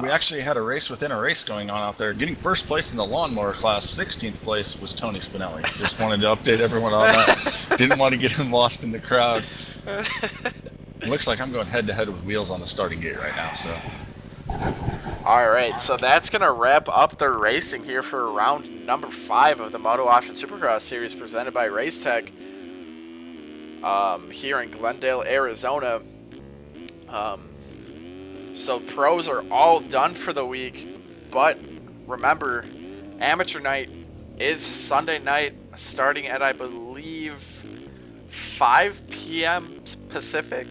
We actually had a race within a race going on out there. Getting first place in the lawnmower class, 16th place was Tony Spinelli. Just wanted to update everyone on that. Didn't want to get him lost in the crowd. It looks like I'm going head-to-head with Wheels on the starting gate right now. So. All right, so that's going to wrap up the racing here for round number 5 of the MotoOption Supercross Series presented by Racetech. Here in Glendale, Arizona. So pros are all done for the week, but remember, amateur night is Sunday night, starting at, I believe, 5 p.m. Pacific.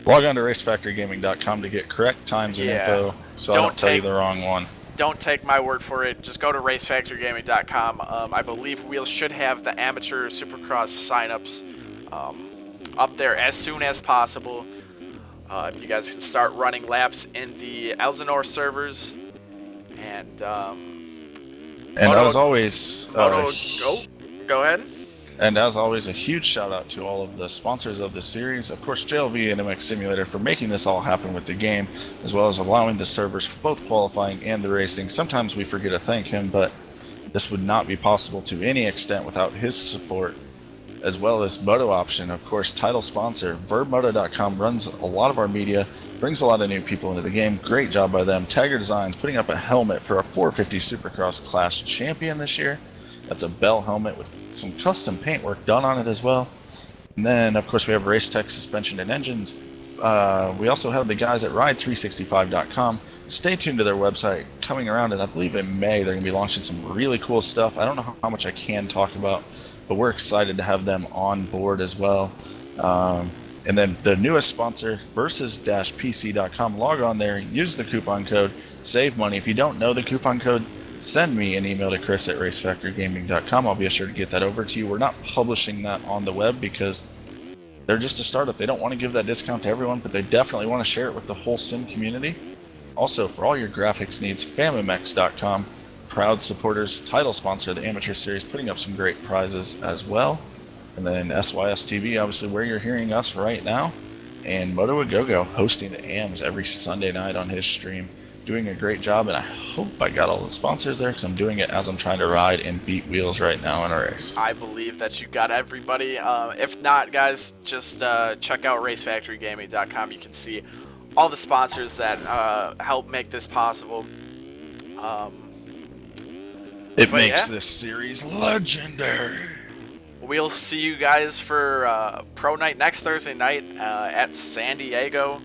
Log on to racefactorygaming.com to get correct times and info, so I don't tell you the wrong one. Don't take my word for it. Just go to racefactorygaming.com. I believe Wheels should have the amateur Supercross signups up there as soon as possible. You guys can start running laps in the Elsinore servers. And as always, go ahead. And as always, a huge shout out to all of the sponsors of this series. Of course, JLV and MX Simulator for making this all happen with the game, as well as allowing the servers for both qualifying and the racing. Sometimes we forget to thank him, but this would not be possible to any extent without his support, as well as MotoOption, of course, title sponsor. VerbMoto.com runs a lot of our media, brings a lot of new people into the game. Great job by them. Tiger Designs putting up a helmet for a 450 Supercross class champion this year. That's a Bell helmet with some custom paintwork done on it as well. And then, of course, we have Racetech Suspension and Engines. We also have the guys at Ride365.com. Stay tuned to their website. Coming around, and I believe in May, they're going to be launching some really cool stuff. I don't know how much I can talk about, but we're excited to have them on board as well. And then the newest sponsor, Versus-PC.com. Log on there, use the coupon code, save money. If you don't know the coupon code, send me an email to chris@racefactorygaming.com. I'll be sure to get that over to you. We're not publishing that on the web because they're just a startup. They don't want to give that discount to everyone, but they definitely want to share it with the whole sim community. Also, for all your graphics needs, FamiMex.com, proud supporters, title sponsor of the Amateur Series, putting up some great prizes as well. And then SYS TV, obviously where you're hearing us right now. And Moto A Go Go, hosting the AMs every Sunday night on his stream. Doing a great job, and I hope I got all the sponsors there because I'm doing it as I'm trying to ride and beat wheels right now in a race. I believe that you got everybody. If not, guys, just check out racefactorygaming.com. You can see all the sponsors that help make this possible. It makes this series legendary. We'll see you guys for Pro Night next Thursday night at San Diego.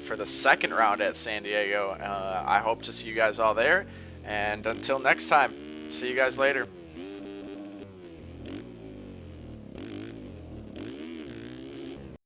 For the second round at San Diego. I hope to see you guys all there. And until next time, see you guys later.